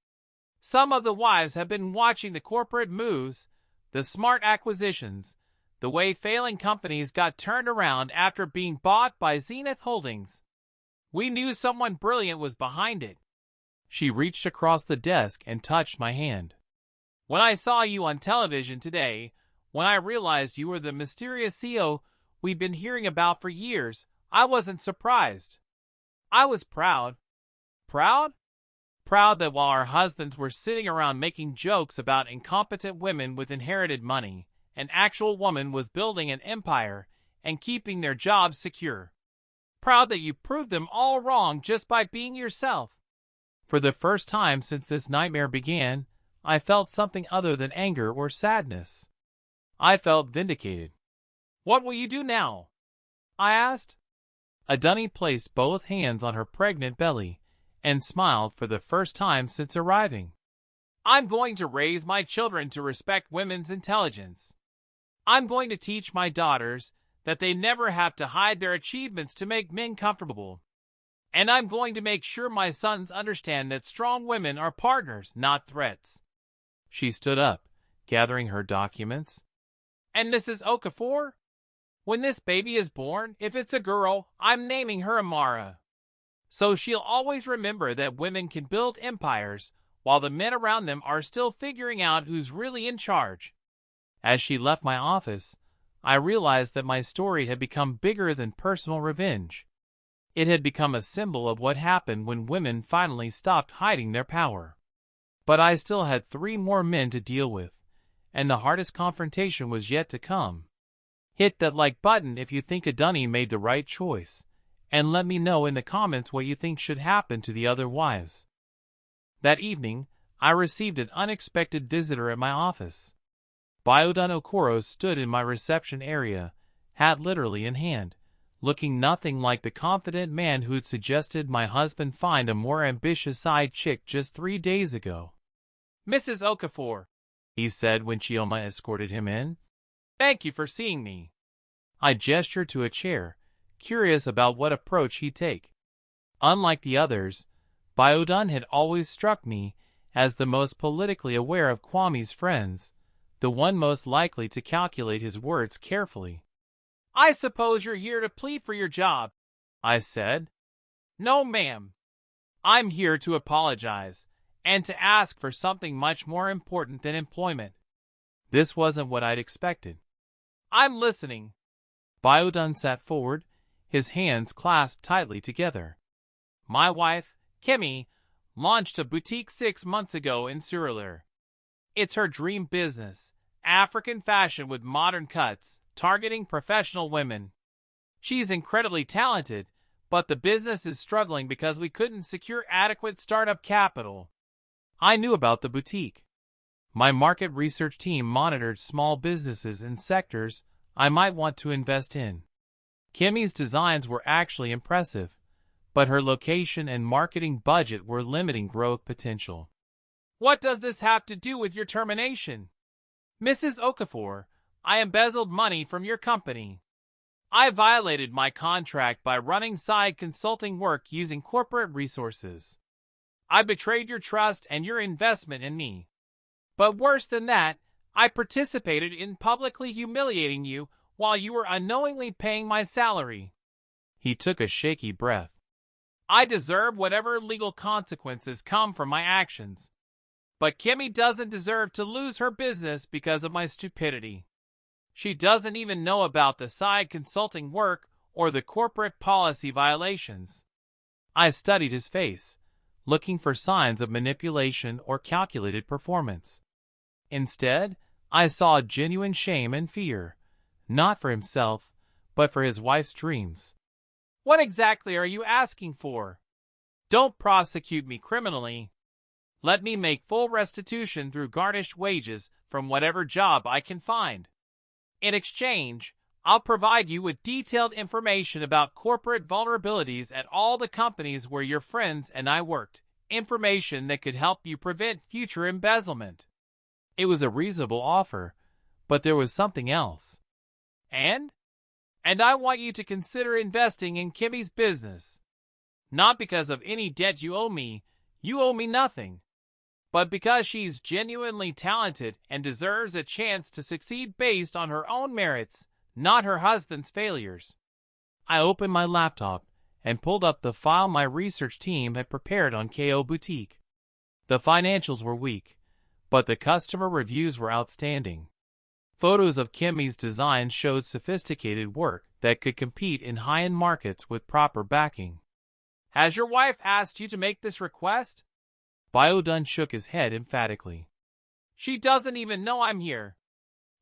S1: Some of the wives have been watching the corporate moves, the smart acquisitions, the way failing companies got turned around after being bought by Zenith Holdings. We knew someone brilliant was behind it. She reached across the desk and touched my hand. When I saw you on television today, when I realized you were the mysterious CEO we've been hearing about for years, I wasn't surprised. I was proud. Proud? Proud that while our husbands were sitting around making jokes about incompetent women with inherited money, an actual woman was building an empire and keeping their jobs secure. Proud that you proved them all wrong just by being yourself. For the first time since this nightmare began, I felt something other than anger or sadness. I felt vindicated. What will you do now? I asked. Adunni placed both hands on her pregnant belly and smiled for the first time since arriving. I'm going to raise my children to respect women's intelligence. I'm going to teach my daughters that they never have to hide their achievements to make men comfortable. And I'm going to make sure my sons understand that strong women are partners, not threats. She stood up, gathering her documents. And Mrs. Okafor? When this baby is born, if it's a girl, I'm naming her Amara. So she'll always remember that women can build empires while the men around them are still figuring out who's really in charge. As she left my office, I realized that my story had become bigger than personal revenge. It had become a symbol of what happened when women finally stopped hiding their power. But I still had 3 more men to deal with, and the hardest confrontation was yet to come. Hit that like button if you think Adunni made the right choice, and let me know in the comments what you think should happen to the other wives. That evening, I received an unexpected visitor at my office. Biodun Okoro stood in my reception area, hat literally in hand, looking nothing like the confident man who'd suggested my husband find a more ambitious side chick just 3 days ago. Mrs. Okafor, he said when Chioma escorted him in. Thank you for seeing me. I gestured to a chair, curious about what approach he'd take. Unlike the others, Biodun had always struck me as the most politically aware of Kwame's friends, the one most likely to calculate his words carefully. I suppose you're here to plead for your job, I said. No, ma'am. I'm here to apologize, and to ask for something much more important than employment. This wasn't what I'd expected. I'm listening. Biodun sat forward, his hands clasped tightly together. My wife, Kemi, launched a boutique 6 months ago in Surulere. It's her dream business, African fashion with modern cuts, targeting professional women. She's incredibly talented, but the business is struggling because we couldn't secure adequate startup capital. I knew about the boutique. My market research team monitored small businesses in sectors I might want to invest in. Kemi's designs were actually impressive, but her location and marketing budget were limiting growth potential. What does this have to do with your termination? Mrs. Okafor, I embezzled money from your company. I violated my contract by running side consulting work using corporate resources. I betrayed your trust and your investment in me. But worse than that, I participated in publicly humiliating you while you were unknowingly paying my salary. He took a shaky breath. I deserve whatever legal consequences come from my actions. But Kimmy doesn't deserve to lose her business because of my stupidity. She doesn't even know about the side consulting work or the corporate policy violations. I studied his face, looking for signs of manipulation or calculated performance. Instead, I saw genuine shame and fear, not for himself, but for his wife's dreams. What exactly are you asking for? Don't prosecute me criminally. Let me make full restitution through garnished wages from whatever job I can find. In exchange, I'll provide you with detailed information about corporate vulnerabilities at all the companies where your friends and I worked, information that could help you prevent future embezzlement. It was a reasonable offer, but there was something else. And I want you to consider investing in Kimmy's business. Not because of any debt you owe me nothing. But because she's genuinely talented and deserves a chance to succeed based on her own merits, not her husband's failures. I opened my laptop and pulled up the file my research team had prepared on KO Boutique. The financials were weak, but the customer reviews were outstanding. Photos of Kimmy's design showed sophisticated work that could compete in high-end markets with proper backing. Has your wife asked you to make this request? Biodun shook his head emphatically. She doesn't even know I'm here.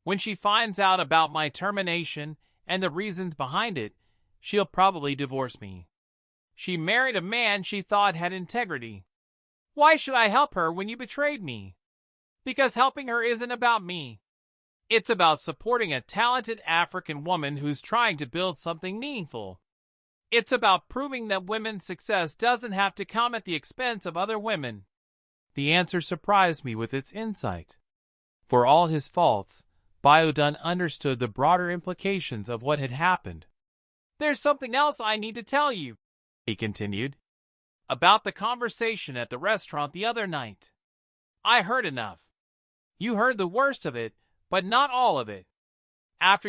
S1: When she finds out about my termination and the reasons behind it, she'll probably divorce me. She married a man she thought had integrity. Why should I help her when you betrayed me? Because helping her isn't about me. It's about supporting a talented African woman who's trying to build something meaningful. It's about proving that women's success doesn't have to come at the expense of other women. The answer surprised me with its insight. For all his faults, Biodun understood the broader implications of what had happened. There's something else I need to tell you, he continued, about the conversation at the restaurant the other night. I heard enough. You heard the worst of it, but not all of it. After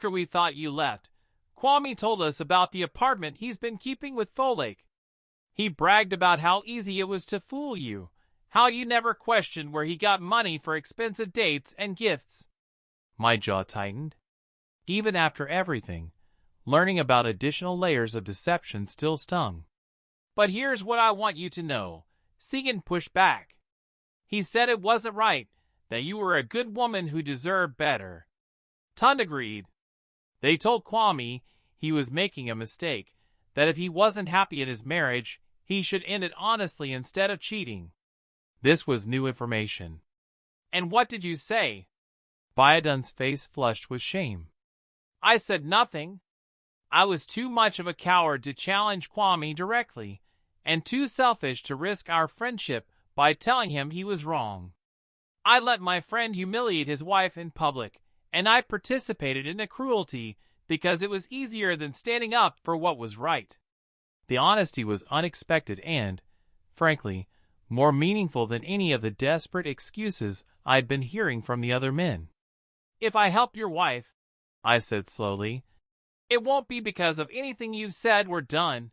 S1: we thought you left, Kwame told us about the apartment he's been keeping with Folklore. He bragged about how easy it was to fool you, how you never questioned where he got money for expensive dates and gifts. My jaw tightened. Even after everything, learning about additional layers of deception still stung. But here's what I want you to know. Segan pushed back. He said it wasn't right, that you were a good woman who deserved better. Tund agreed. They told Kwame he was making a mistake, that if he wasn't happy in his marriage, he should end it honestly instead of cheating. This was new information. And what did you say? Biodun's face flushed with shame. I said nothing. I was too much of a coward to challenge Kwame directly, and too selfish to risk our friendship by telling him he was wrong. I let my friend humiliate his wife in public, and I participated in the cruelty because it was easier than standing up for what was right. The honesty was unexpected and, frankly, more meaningful than any of the desperate excuses I'd been hearing from the other men. If I help your wife, I said slowly, it won't be because of anything you've said or done.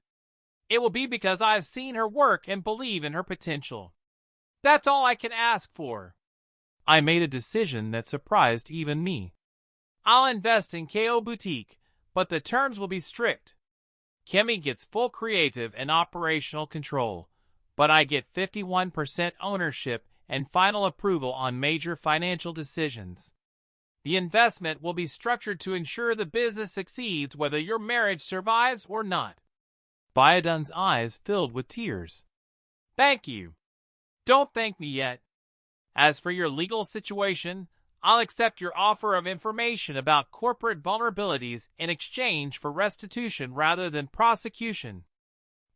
S1: It will be because I've seen her work and believe in her potential. That's all I can ask for. I made a decision that surprised even me. I'll invest in KO Boutique, but the terms will be strict. Kimmy gets full creative and operational control, but I get 51% ownership and final approval on major financial decisions. The investment will be structured to ensure the business succeeds whether your marriage survives or not. Biodun's eyes filled with tears. Thank you. Don't thank me yet. As for your legal situation, I'll accept your offer of information about corporate vulnerabilities in exchange for restitution rather than prosecution.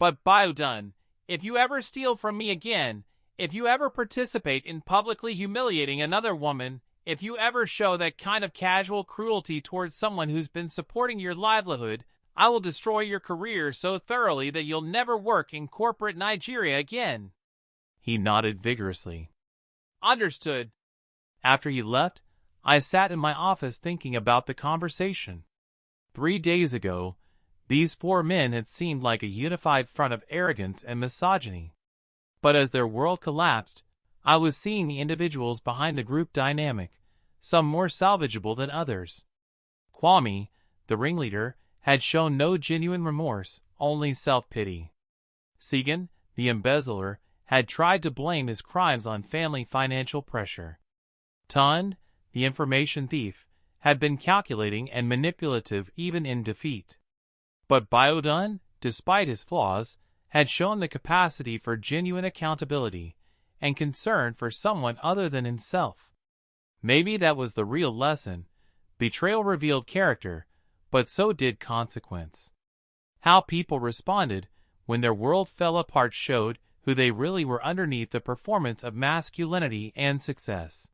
S1: But Biodun, if you ever steal from me again, if you ever participate in publicly humiliating another woman, if you ever show that kind of casual cruelty towards someone who's been supporting your livelihood, I will destroy your career so thoroughly that you'll never work in corporate Nigeria again." He nodded vigorously. "Understood." After he left, I sat in my office thinking about the conversation. 3 days ago, these 4 men had seemed like a unified front of arrogance and misogyny. But as their world collapsed, I was seeing the individuals behind the group dynamic, some more salvageable than others. Kwame, the ringleader, had shown no genuine remorse, only self-pity. Segan, the embezzler, had tried to blame his crimes on family financial pressure. Tund, the information thief, had been calculating and manipulative even in defeat. But Biodun, despite his flaws, had shown the capacity for genuine accountability and concern for someone other than himself. Maybe that was the real lesson. Betrayal revealed character, but so did consequence. How people responded when their world fell apart showed who they really were underneath the performance of masculinity and success.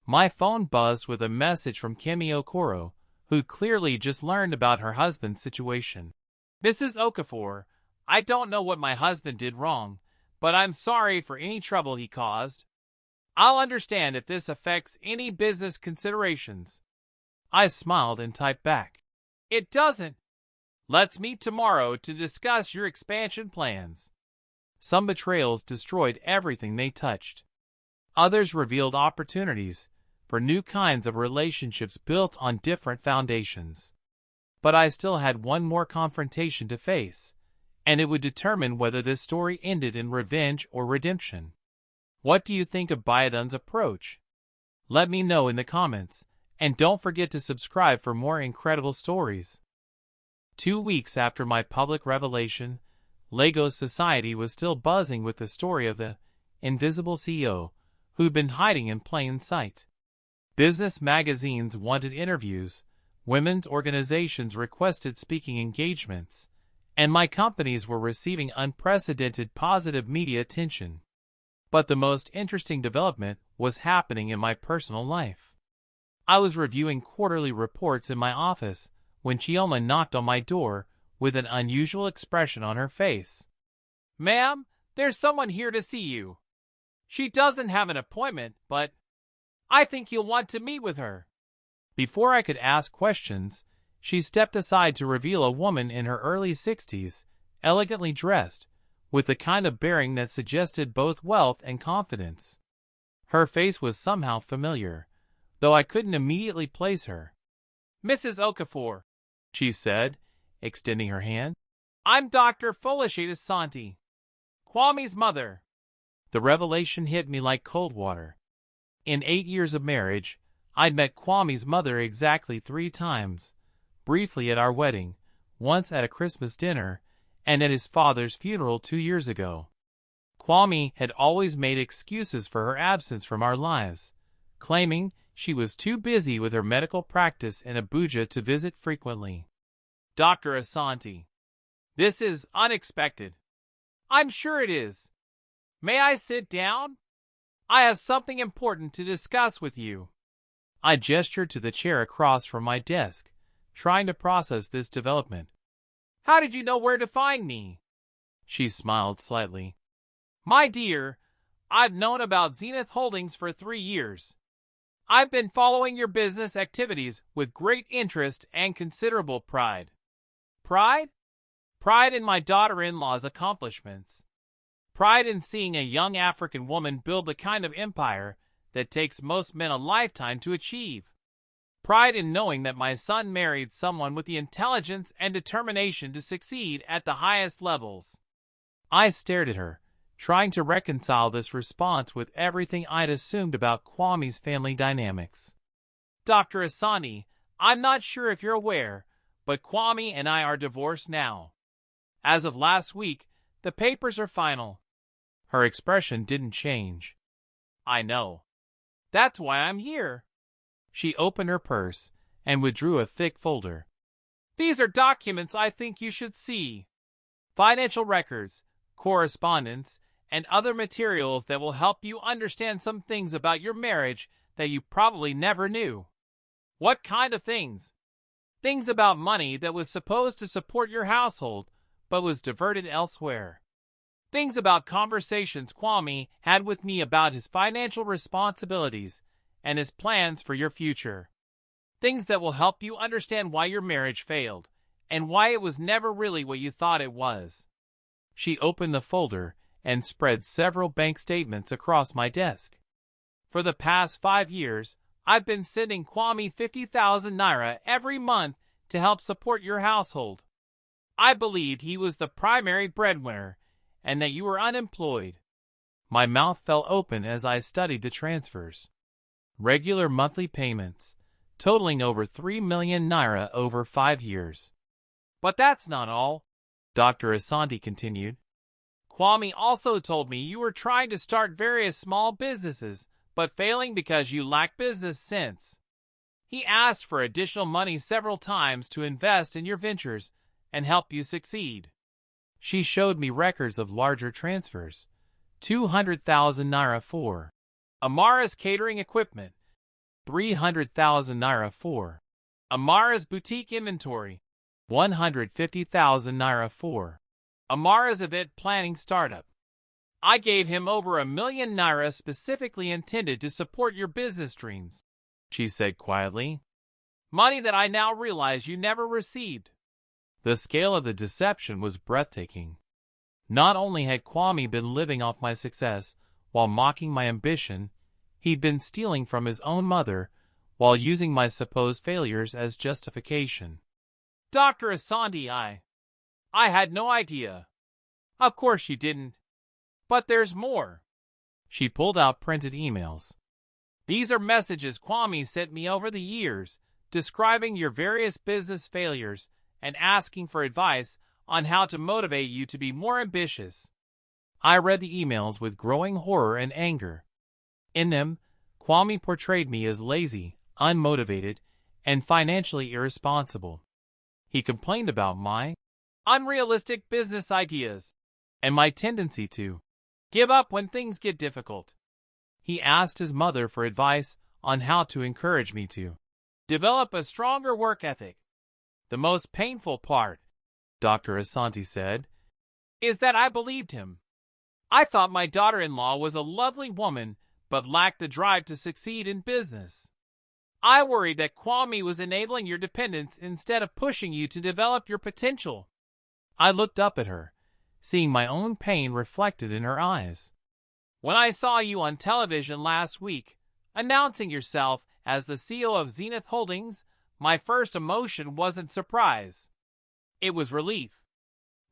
S1: My phone buzzed with a message from Kemi Okoro, who clearly just learned about her husband's situation. "Mrs. Okafor, I don't know what my husband did wrong, but I'm sorry for any trouble he caused. I'll understand if this affects any business considerations." I smiled and typed back, "It doesn't. Let's meet tomorrow to discuss your expansion plans." Some betrayals destroyed everything they touched. Others revealed opportunities for new kinds of relationships built on different foundations. But I still had one more confrontation to face, and it would determine whether this story ended in revenge or redemption. What do you think of Biodun's approach? Let me know in the comments, and don't forget to subscribe for more incredible stories. 2 weeks after my public revelation, Lagos society was still buzzing with the story of the invisible CEO who'd been hiding in plain sight. Business magazines wanted interviews, women's organizations requested speaking engagements, and my companies were receiving unprecedented positive media attention. But the most interesting development was happening in my personal life. I was reviewing quarterly reports in my office when Chioma knocked on my door with an unusual expression on her face. "Ma'am, there's someone here to see you. She doesn't have an appointment, but I think you'll want to meet with her." Before I could ask questions, she stepped aside to reveal a woman in her early 60s, elegantly dressed, with the kind of bearing that suggested both wealth and confidence. Her face was somehow familiar, though I couldn't immediately place her. "Mrs. Okafor," she said, extending her hand. "I'm Dr. Folashita Santi, Kwame's mother." The revelation hit me like cold water. In 8 years of marriage, I'd met Kwame's mother exactly 3 times, briefly at our wedding, once at a Christmas dinner, and at his father's funeral 2 years ago. Kwame had always made excuses for her absence from our lives, claiming she was too busy with her medical practice in Abuja to visit frequently. "Dr. Asante, this is unexpected." "I'm sure it is. May I sit down? I have something important to discuss with you." I gestured to the chair across from my desk, trying to process this development. "How did you know where to find me?" She smiled slightly. "My dear, I've known about Zenith Holdings for 3 years. I've been following your business activities with great interest and considerable pride." "Pride?" "Pride in my daughter-in-law's accomplishments. Pride in seeing a young African woman build the kind of empire that takes most men a lifetime to achieve. Pride in knowing that my son married someone with the intelligence and determination to succeed at the highest levels." I stared at her, trying to reconcile this response with everything I'd assumed about Kwame's family dynamics. "Dr. Asani, I'm not sure if you're aware, but Kwame and I are divorced now. As of last week, the papers are final." Her expression didn't change. "I know. That's why I'm here." She opened her purse and withdrew a thick folder. "These are documents I think you should see. Financial records, correspondence, and other materials that will help you understand some things about your marriage that you probably never knew. What kind of things? Things about money that was supposed to support your household, but was diverted elsewhere. Things about conversations Kwame had with me about his financial responsibilities and his plans for your future. Things that will help you understand why your marriage failed and why it was never really what you thought it was. She opened the folder and spread several bank statements across my desk. For the past 5 years, I've been sending Kwame 50,000 naira every month to help support your household. I believed he was the primary breadwinner and that you were unemployed. My mouth fell open as I studied the transfers. Regular monthly payments, totaling over 3 million naira over 5 years. But that's not all, Dr. Asante continued. Kwame also told me you were trying to start various small businesses, but failing because you lack business sense. He asked for additional money several times to invest in your ventures and help you succeed. She showed me records of larger transfers. 200,000 naira for Amara's catering equipment, 300,000 naira for Amara's boutique inventory, 150,000 naira for Amara's event planning startup. I gave him over 1 million naira specifically intended to support your business dreams, she said quietly. Money that I now realize you never received. The scale of the deception was breathtaking. Not only had Kwame been living off my success while mocking my ambition, he'd been stealing from his own mother while using my supposed failures as justification. Dr. Asante, I had no idea. Of course you didn't. But there's more. She pulled out printed emails. These are messages Kwame sent me over the years, describing your various business failures and asking for advice on how to motivate you to be more ambitious. I read the emails with growing horror and anger. In them, Kwame portrayed me as lazy, unmotivated, and financially irresponsible. He complained about my unrealistic business ideas and my tendency to give up when things get difficult. He asked his mother for advice on how to encourage me to develop a stronger work ethic. The most painful part, Dr. Asante said, is that I believed him. I thought my daughter-in-law was a lovely woman but lacked the drive to succeed in business. I worried that Kwame was enabling your dependence instead of pushing you to develop your potential. I looked up at her, seeing my own pain reflected in her eyes. When I saw you on television last week, announcing yourself as the CEO of Zenith Holdings, my first emotion wasn't surprise. It was relief.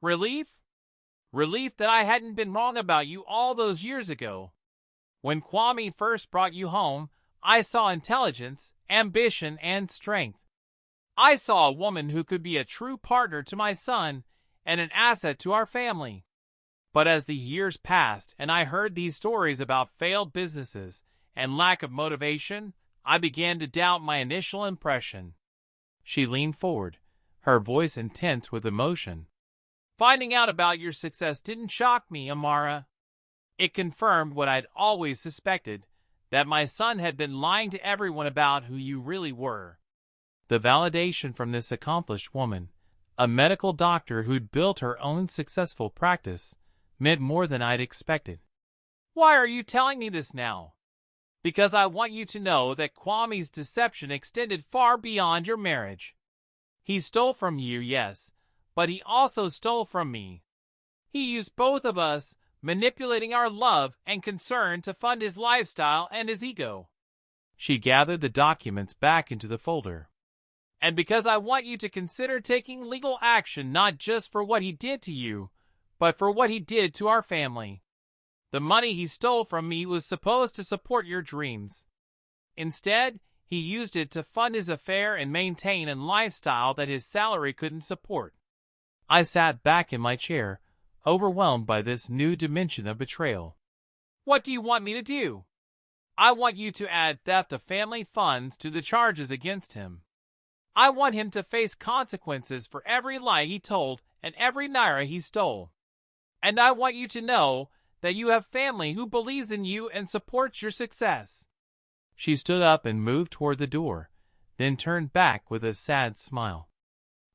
S1: Relief? Relief that I hadn't been wrong about you all those years ago. When Kwame first brought you home, I saw intelligence, ambition, and strength. I saw a woman who could be a true partner to my son and an asset to our family. But as the years passed and I heard these stories about failed businesses and lack of motivation, I began to doubt my initial impression. She leaned forward, her voice intense with emotion. Finding out about your success didn't shock me, Amara. It confirmed what I'd always suspected, that my son had been lying to everyone about who you really were. The validation from this accomplished woman, a medical doctor who'd built her own successful practice, meant more than I'd expected. Why are you telling me this now? Because I want you to know that Kwame's deception extended far beyond your marriage. He stole from you, yes, but he also stole from me. He used both of us, manipulating our love and concern to fund his lifestyle and his ego. She gathered the documents back into the folder. And because I want you to consider taking legal action not just for what he did to you, but for what he did to our family. The money he stole from me was supposed to support your dreams. Instead, he used it to fund his affair and maintain a lifestyle that his salary couldn't support. I sat back in my chair, overwhelmed by this new dimension of betrayal. What do you want me to do? I want you to add theft of family funds to the charges against him. I want him to face consequences for every lie he told and every naira he stole. And I want you to know that you have family who believes in you and supports your success." She stood up and moved toward the door, then turned back with a sad smile.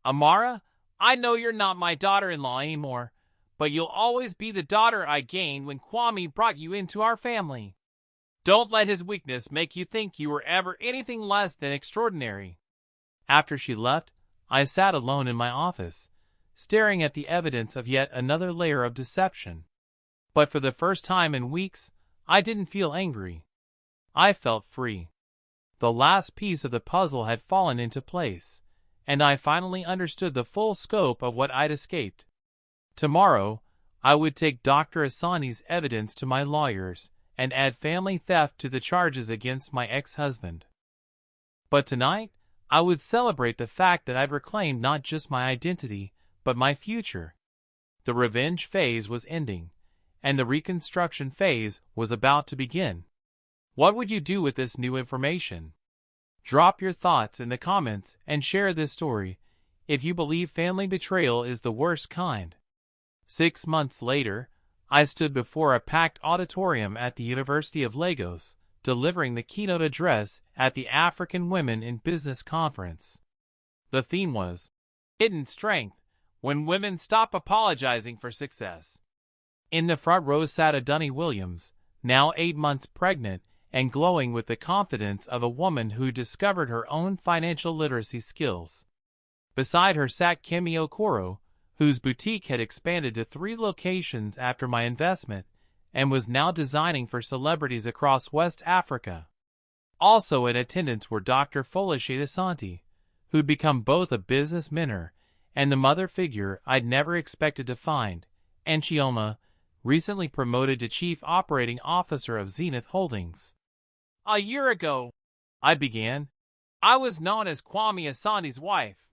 S1: "Amara, I know you're not my daughter-in-law anymore, but you'll always be the daughter I gained when Kwame brought you into our family. Don't let his weakness make you think you were ever anything less than extraordinary." After she left, I sat alone in my office, staring at the evidence of yet another layer of deception. But for the first time in weeks, I didn't feel angry. I felt free. The last piece of the puzzle had fallen into place, and I finally understood the full scope of what I'd escaped. Tomorrow, I would take Dr. Asani's evidence to my lawyers and add family theft to the charges against my ex-husband. But tonight, I would celebrate the fact that I'd reclaimed not just my identity, but my future. The revenge phase was ending, and the reconstruction phase was about to begin. What would you do with this new information? Drop your thoughts in the comments and share this story if you believe family betrayal is the worst kind. 6 months later, I stood before a packed auditorium at the University of Lagos, delivering the keynote address at the African Women in Business Conference. The theme was, "Hidden Strength, When Women Stop Apologizing for Success." In the front row sat Adunni Williams, now 8 months pregnant and glowing with the confidence of a woman who discovered her own financial literacy skills. Beside her sat Kemi Okoro, whose boutique had expanded to 3 locations after my investment and was now designing for celebrities across West Africa. Also in attendance were Dr. Folashade Asante, who'd become both a business mentor and the mother figure I'd never expected to find, and Chioma, recently promoted to Chief Operating Officer of Zenith Holdings. "A year ago," I began, "I was known as Kwame Asante's wife,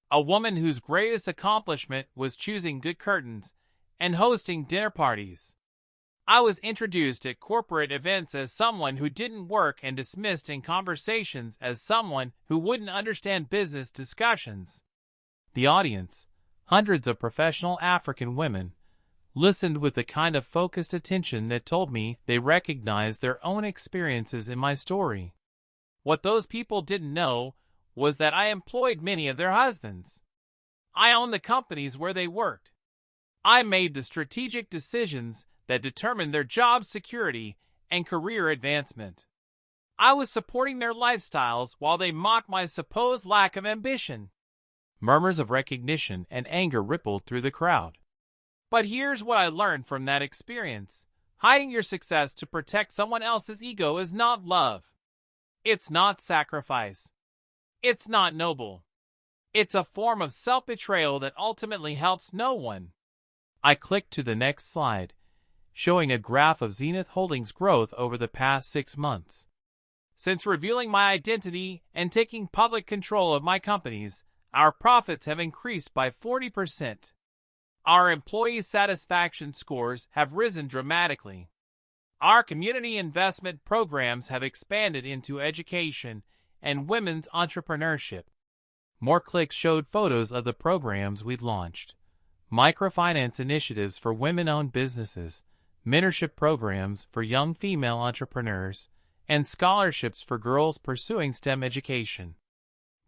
S1: a woman whose greatest accomplishment was choosing good curtains and hosting dinner parties. I was introduced at corporate events as someone who didn't work and dismissed in conversations as someone who wouldn't understand business discussions." The audience, hundreds of professional African women, listened with the kind of focused attention that told me they recognized their own experiences in my story. What those people didn't know was that I employed many of their husbands. I owned the companies where they worked. I made the strategic decisions that determined their job security and career advancement. I was supporting their lifestyles while they mocked my supposed lack of ambition. Murmurs of recognition and anger rippled through the crowd. But here's what I learned from that experience. Hiding your success to protect someone else's ego is not love. It's not sacrifice. It's not noble. It's a form of self-betrayal that ultimately helps no one. I clicked to the next slide, showing a graph of Zenith Holdings' growth over the past 6 months. Since revealing my identity and taking public control of my companies, our profits have increased by 40%. Our employee satisfaction scores have risen dramatically. Our community investment programs have expanded into education and women's entrepreneurship. More clicks showed photos of the programs we'd launched. Microfinance initiatives for women-owned businesses, mentorship programs for young female entrepreneurs, and scholarships for girls pursuing STEM education.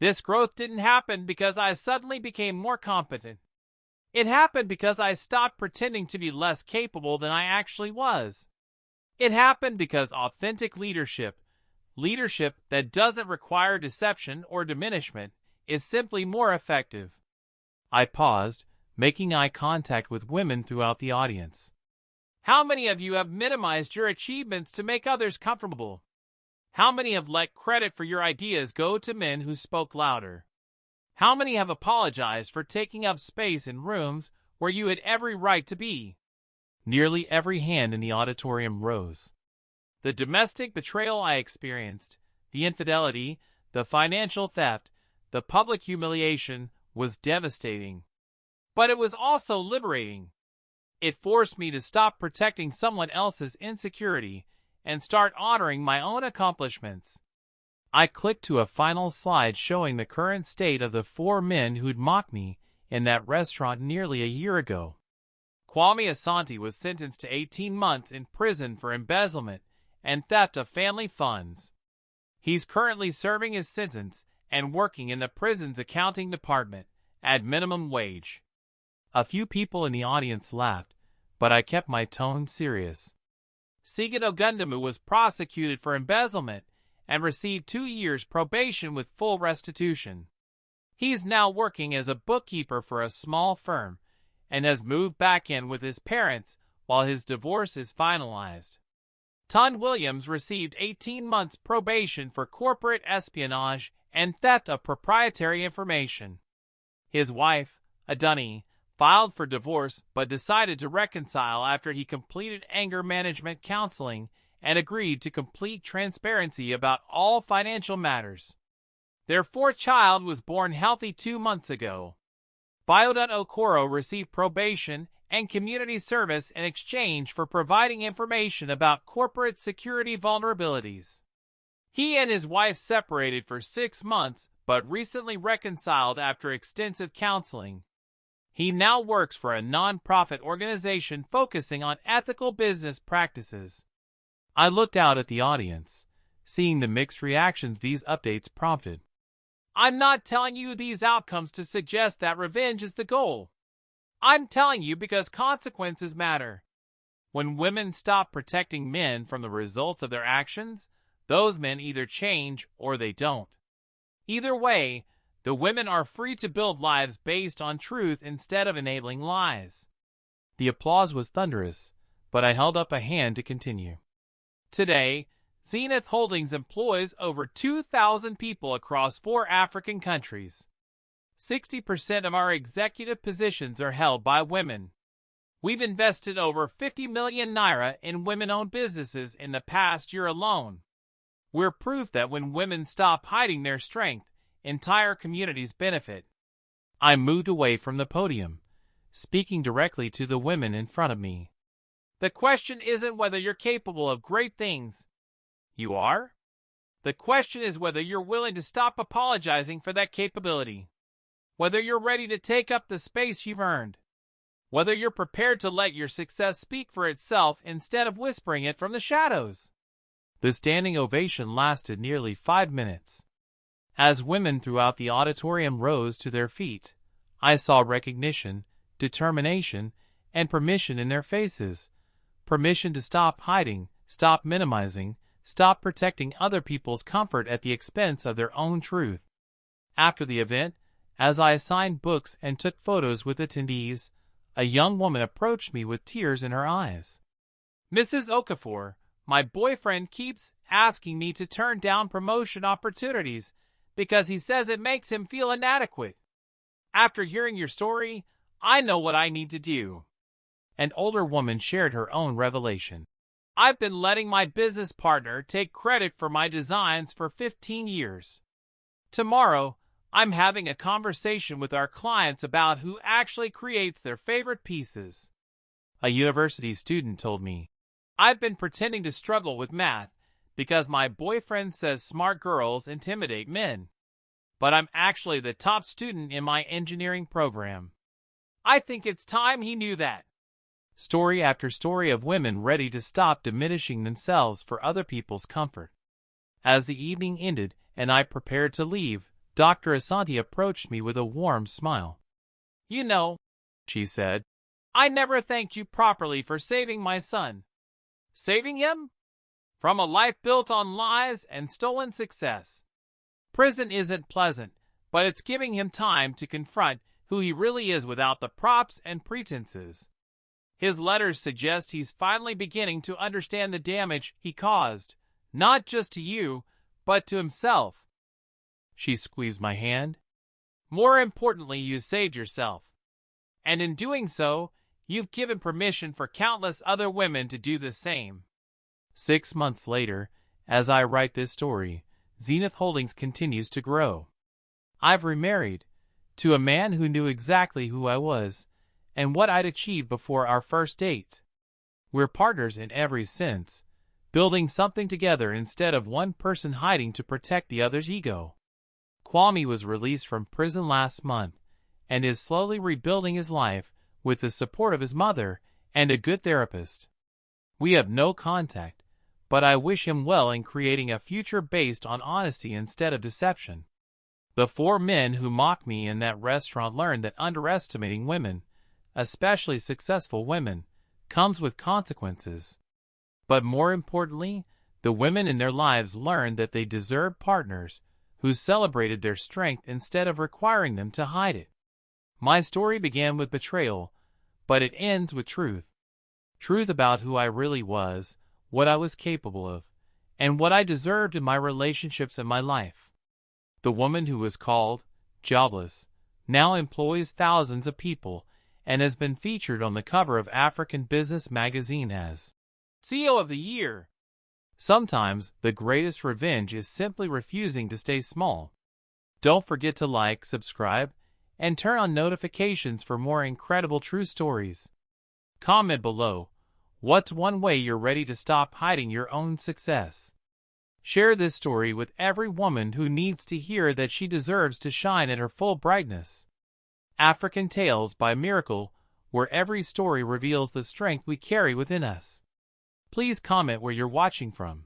S1: This growth didn't happen because I suddenly became more competent. It happened because I stopped pretending to be less capable than I actually was. It happened because authentic leadership that doesn't require deception or diminishment, is simply more effective. I paused, making eye contact with women throughout the audience. How many of you have minimized your achievements to make others comfortable? How many have let credit for your ideas go to men who spoke louder? How many have apologized for taking up space in rooms where you had every right to be? Nearly every hand in the auditorium rose. The domestic betrayal I experienced, the infidelity, the financial theft, the public humiliation was devastating. But it was also liberating. It forced me to stop protecting someone else's insecurity and start honoring my own accomplishments. I clicked to a final slide showing the current state of the 4 men who'd mocked me in that restaurant nearly a year ago. Kwame Asante was sentenced to 18 months in prison for embezzlement and theft of family funds. He's currently serving his sentence and working in the prison's accounting department at minimum wage. A few people in the audience laughed, but I kept my tone serious. Sigan Ogundamu was prosecuted for embezzlement and received 2 years probation with full restitution. He's now working as a bookkeeper for a small firm and has moved back in with his parents while his divorce is finalized. Ton Williams received 18 months probation for corporate espionage and theft of proprietary information. His wife, Adunni, filed for divorce but decided to reconcile after he completed anger management counseling and agreed to complete transparency about all financial matters. Their 4th child was born healthy 2 months ago. Biodun Okoro received probation and community service in exchange for providing information about corporate security vulnerabilities. He and his wife separated for 6 months but recently reconciled after extensive counseling. He now works for a non-profit organization focusing on ethical business practices. I looked out at the audience, seeing the mixed reactions these updates prompted. I'm not telling you these outcomes to suggest that revenge is the goal. I'm telling you because consequences matter. When women stop protecting men from the results of their actions, those men either change or they don't. Either way, the women are free to build lives based on truth instead of enabling lies. The applause was thunderous, but I held up a hand to continue. Today, Zenith Holdings employs over 2,000 people across 4 African countries. 60% of our executive positions are held by women. We've invested over 50 million naira in women-owned businesses in the past year alone. We're proof that when women stop hiding their strength, entire communities benefit. I moved away from the podium, speaking directly to the women in front of me. The question isn't whether you're capable of great things. You are? The question is whether you're willing to stop apologizing for that capability. Whether you're ready to take up the space you've earned. Whether you're prepared to let your success speak for itself instead of whispering it from the shadows. The standing ovation lasted nearly 5 minutes. As women throughout the auditorium rose to their feet, I saw recognition, determination, and permission in their faces. Permission to stop hiding, stop minimizing, stop protecting other people's comfort at the expense of their own truth. After the event, as I assigned books and took photos with attendees, a young woman approached me with tears in her eyes. Mrs. Okafor, my boyfriend keeps asking me to turn down promotion opportunities because he says it makes him feel inadequate. After hearing your story, I know what I need to do. An older woman shared her own revelation. I've been letting my business partner take credit for my designs for 15 years. Tomorrow, I'm having a conversation with our clients about who actually creates their favorite pieces. A university student told me, I've been pretending to struggle with math because my boyfriend says smart girls intimidate men. But I'm actually the top student in my engineering program. I think it's time he knew that. Story after story of women ready to stop diminishing themselves for other people's comfort. As the evening ended and I prepared to leave, Dr. Asante approached me with a warm smile. You know, she said, I never thanked you properly for saving my son. Saving him? From a life built on lies and stolen success. Prison isn't pleasant, but it's giving him time to confront who he really is without the props and pretenses. His letters suggest he's finally beginning to understand the damage he caused, not just to you, but to himself. She squeezed my hand. More importantly, you saved yourself. And in doing so, you've given permission for countless other women to do the same. 6 months later, as I write this story, Zenith Holdings continues to grow. I've remarried to a man who knew exactly who I was and what I'd achieved before our first date. We're partners in every sense, building something together instead of one person hiding to protect the other's ego. Kwame was released from prison last month and is slowly rebuilding his life with the support of his mother and a good therapist. We have no contact, but I wish him well in creating a future based on honesty instead of deception. The 4 men who mocked me in that restaurant learned that underestimating women, especially successful women, comes with consequences. But more importantly, the women in their lives learned that they deserved partners who celebrated their strength instead of requiring them to hide it. My story began with betrayal, but it ends with truth. Truth about who I really was, what I was capable of, and what I deserved in my relationships and my life. The woman who was called Jobless now employs thousands of people and has been featured on the cover of African Business magazine as CEO of the Year. Sometimes the greatest revenge is simply refusing to stay small. Don't forget to like, subscribe, and turn on notifications for more incredible true stories. Comment below, what's one way you're ready to stop hiding your own success? Share this story with every woman who needs to hear that she deserves to shine at her full brightness. African Tales by Miracle, where every story reveals the strength we carry within us. Please comment where you're watching from.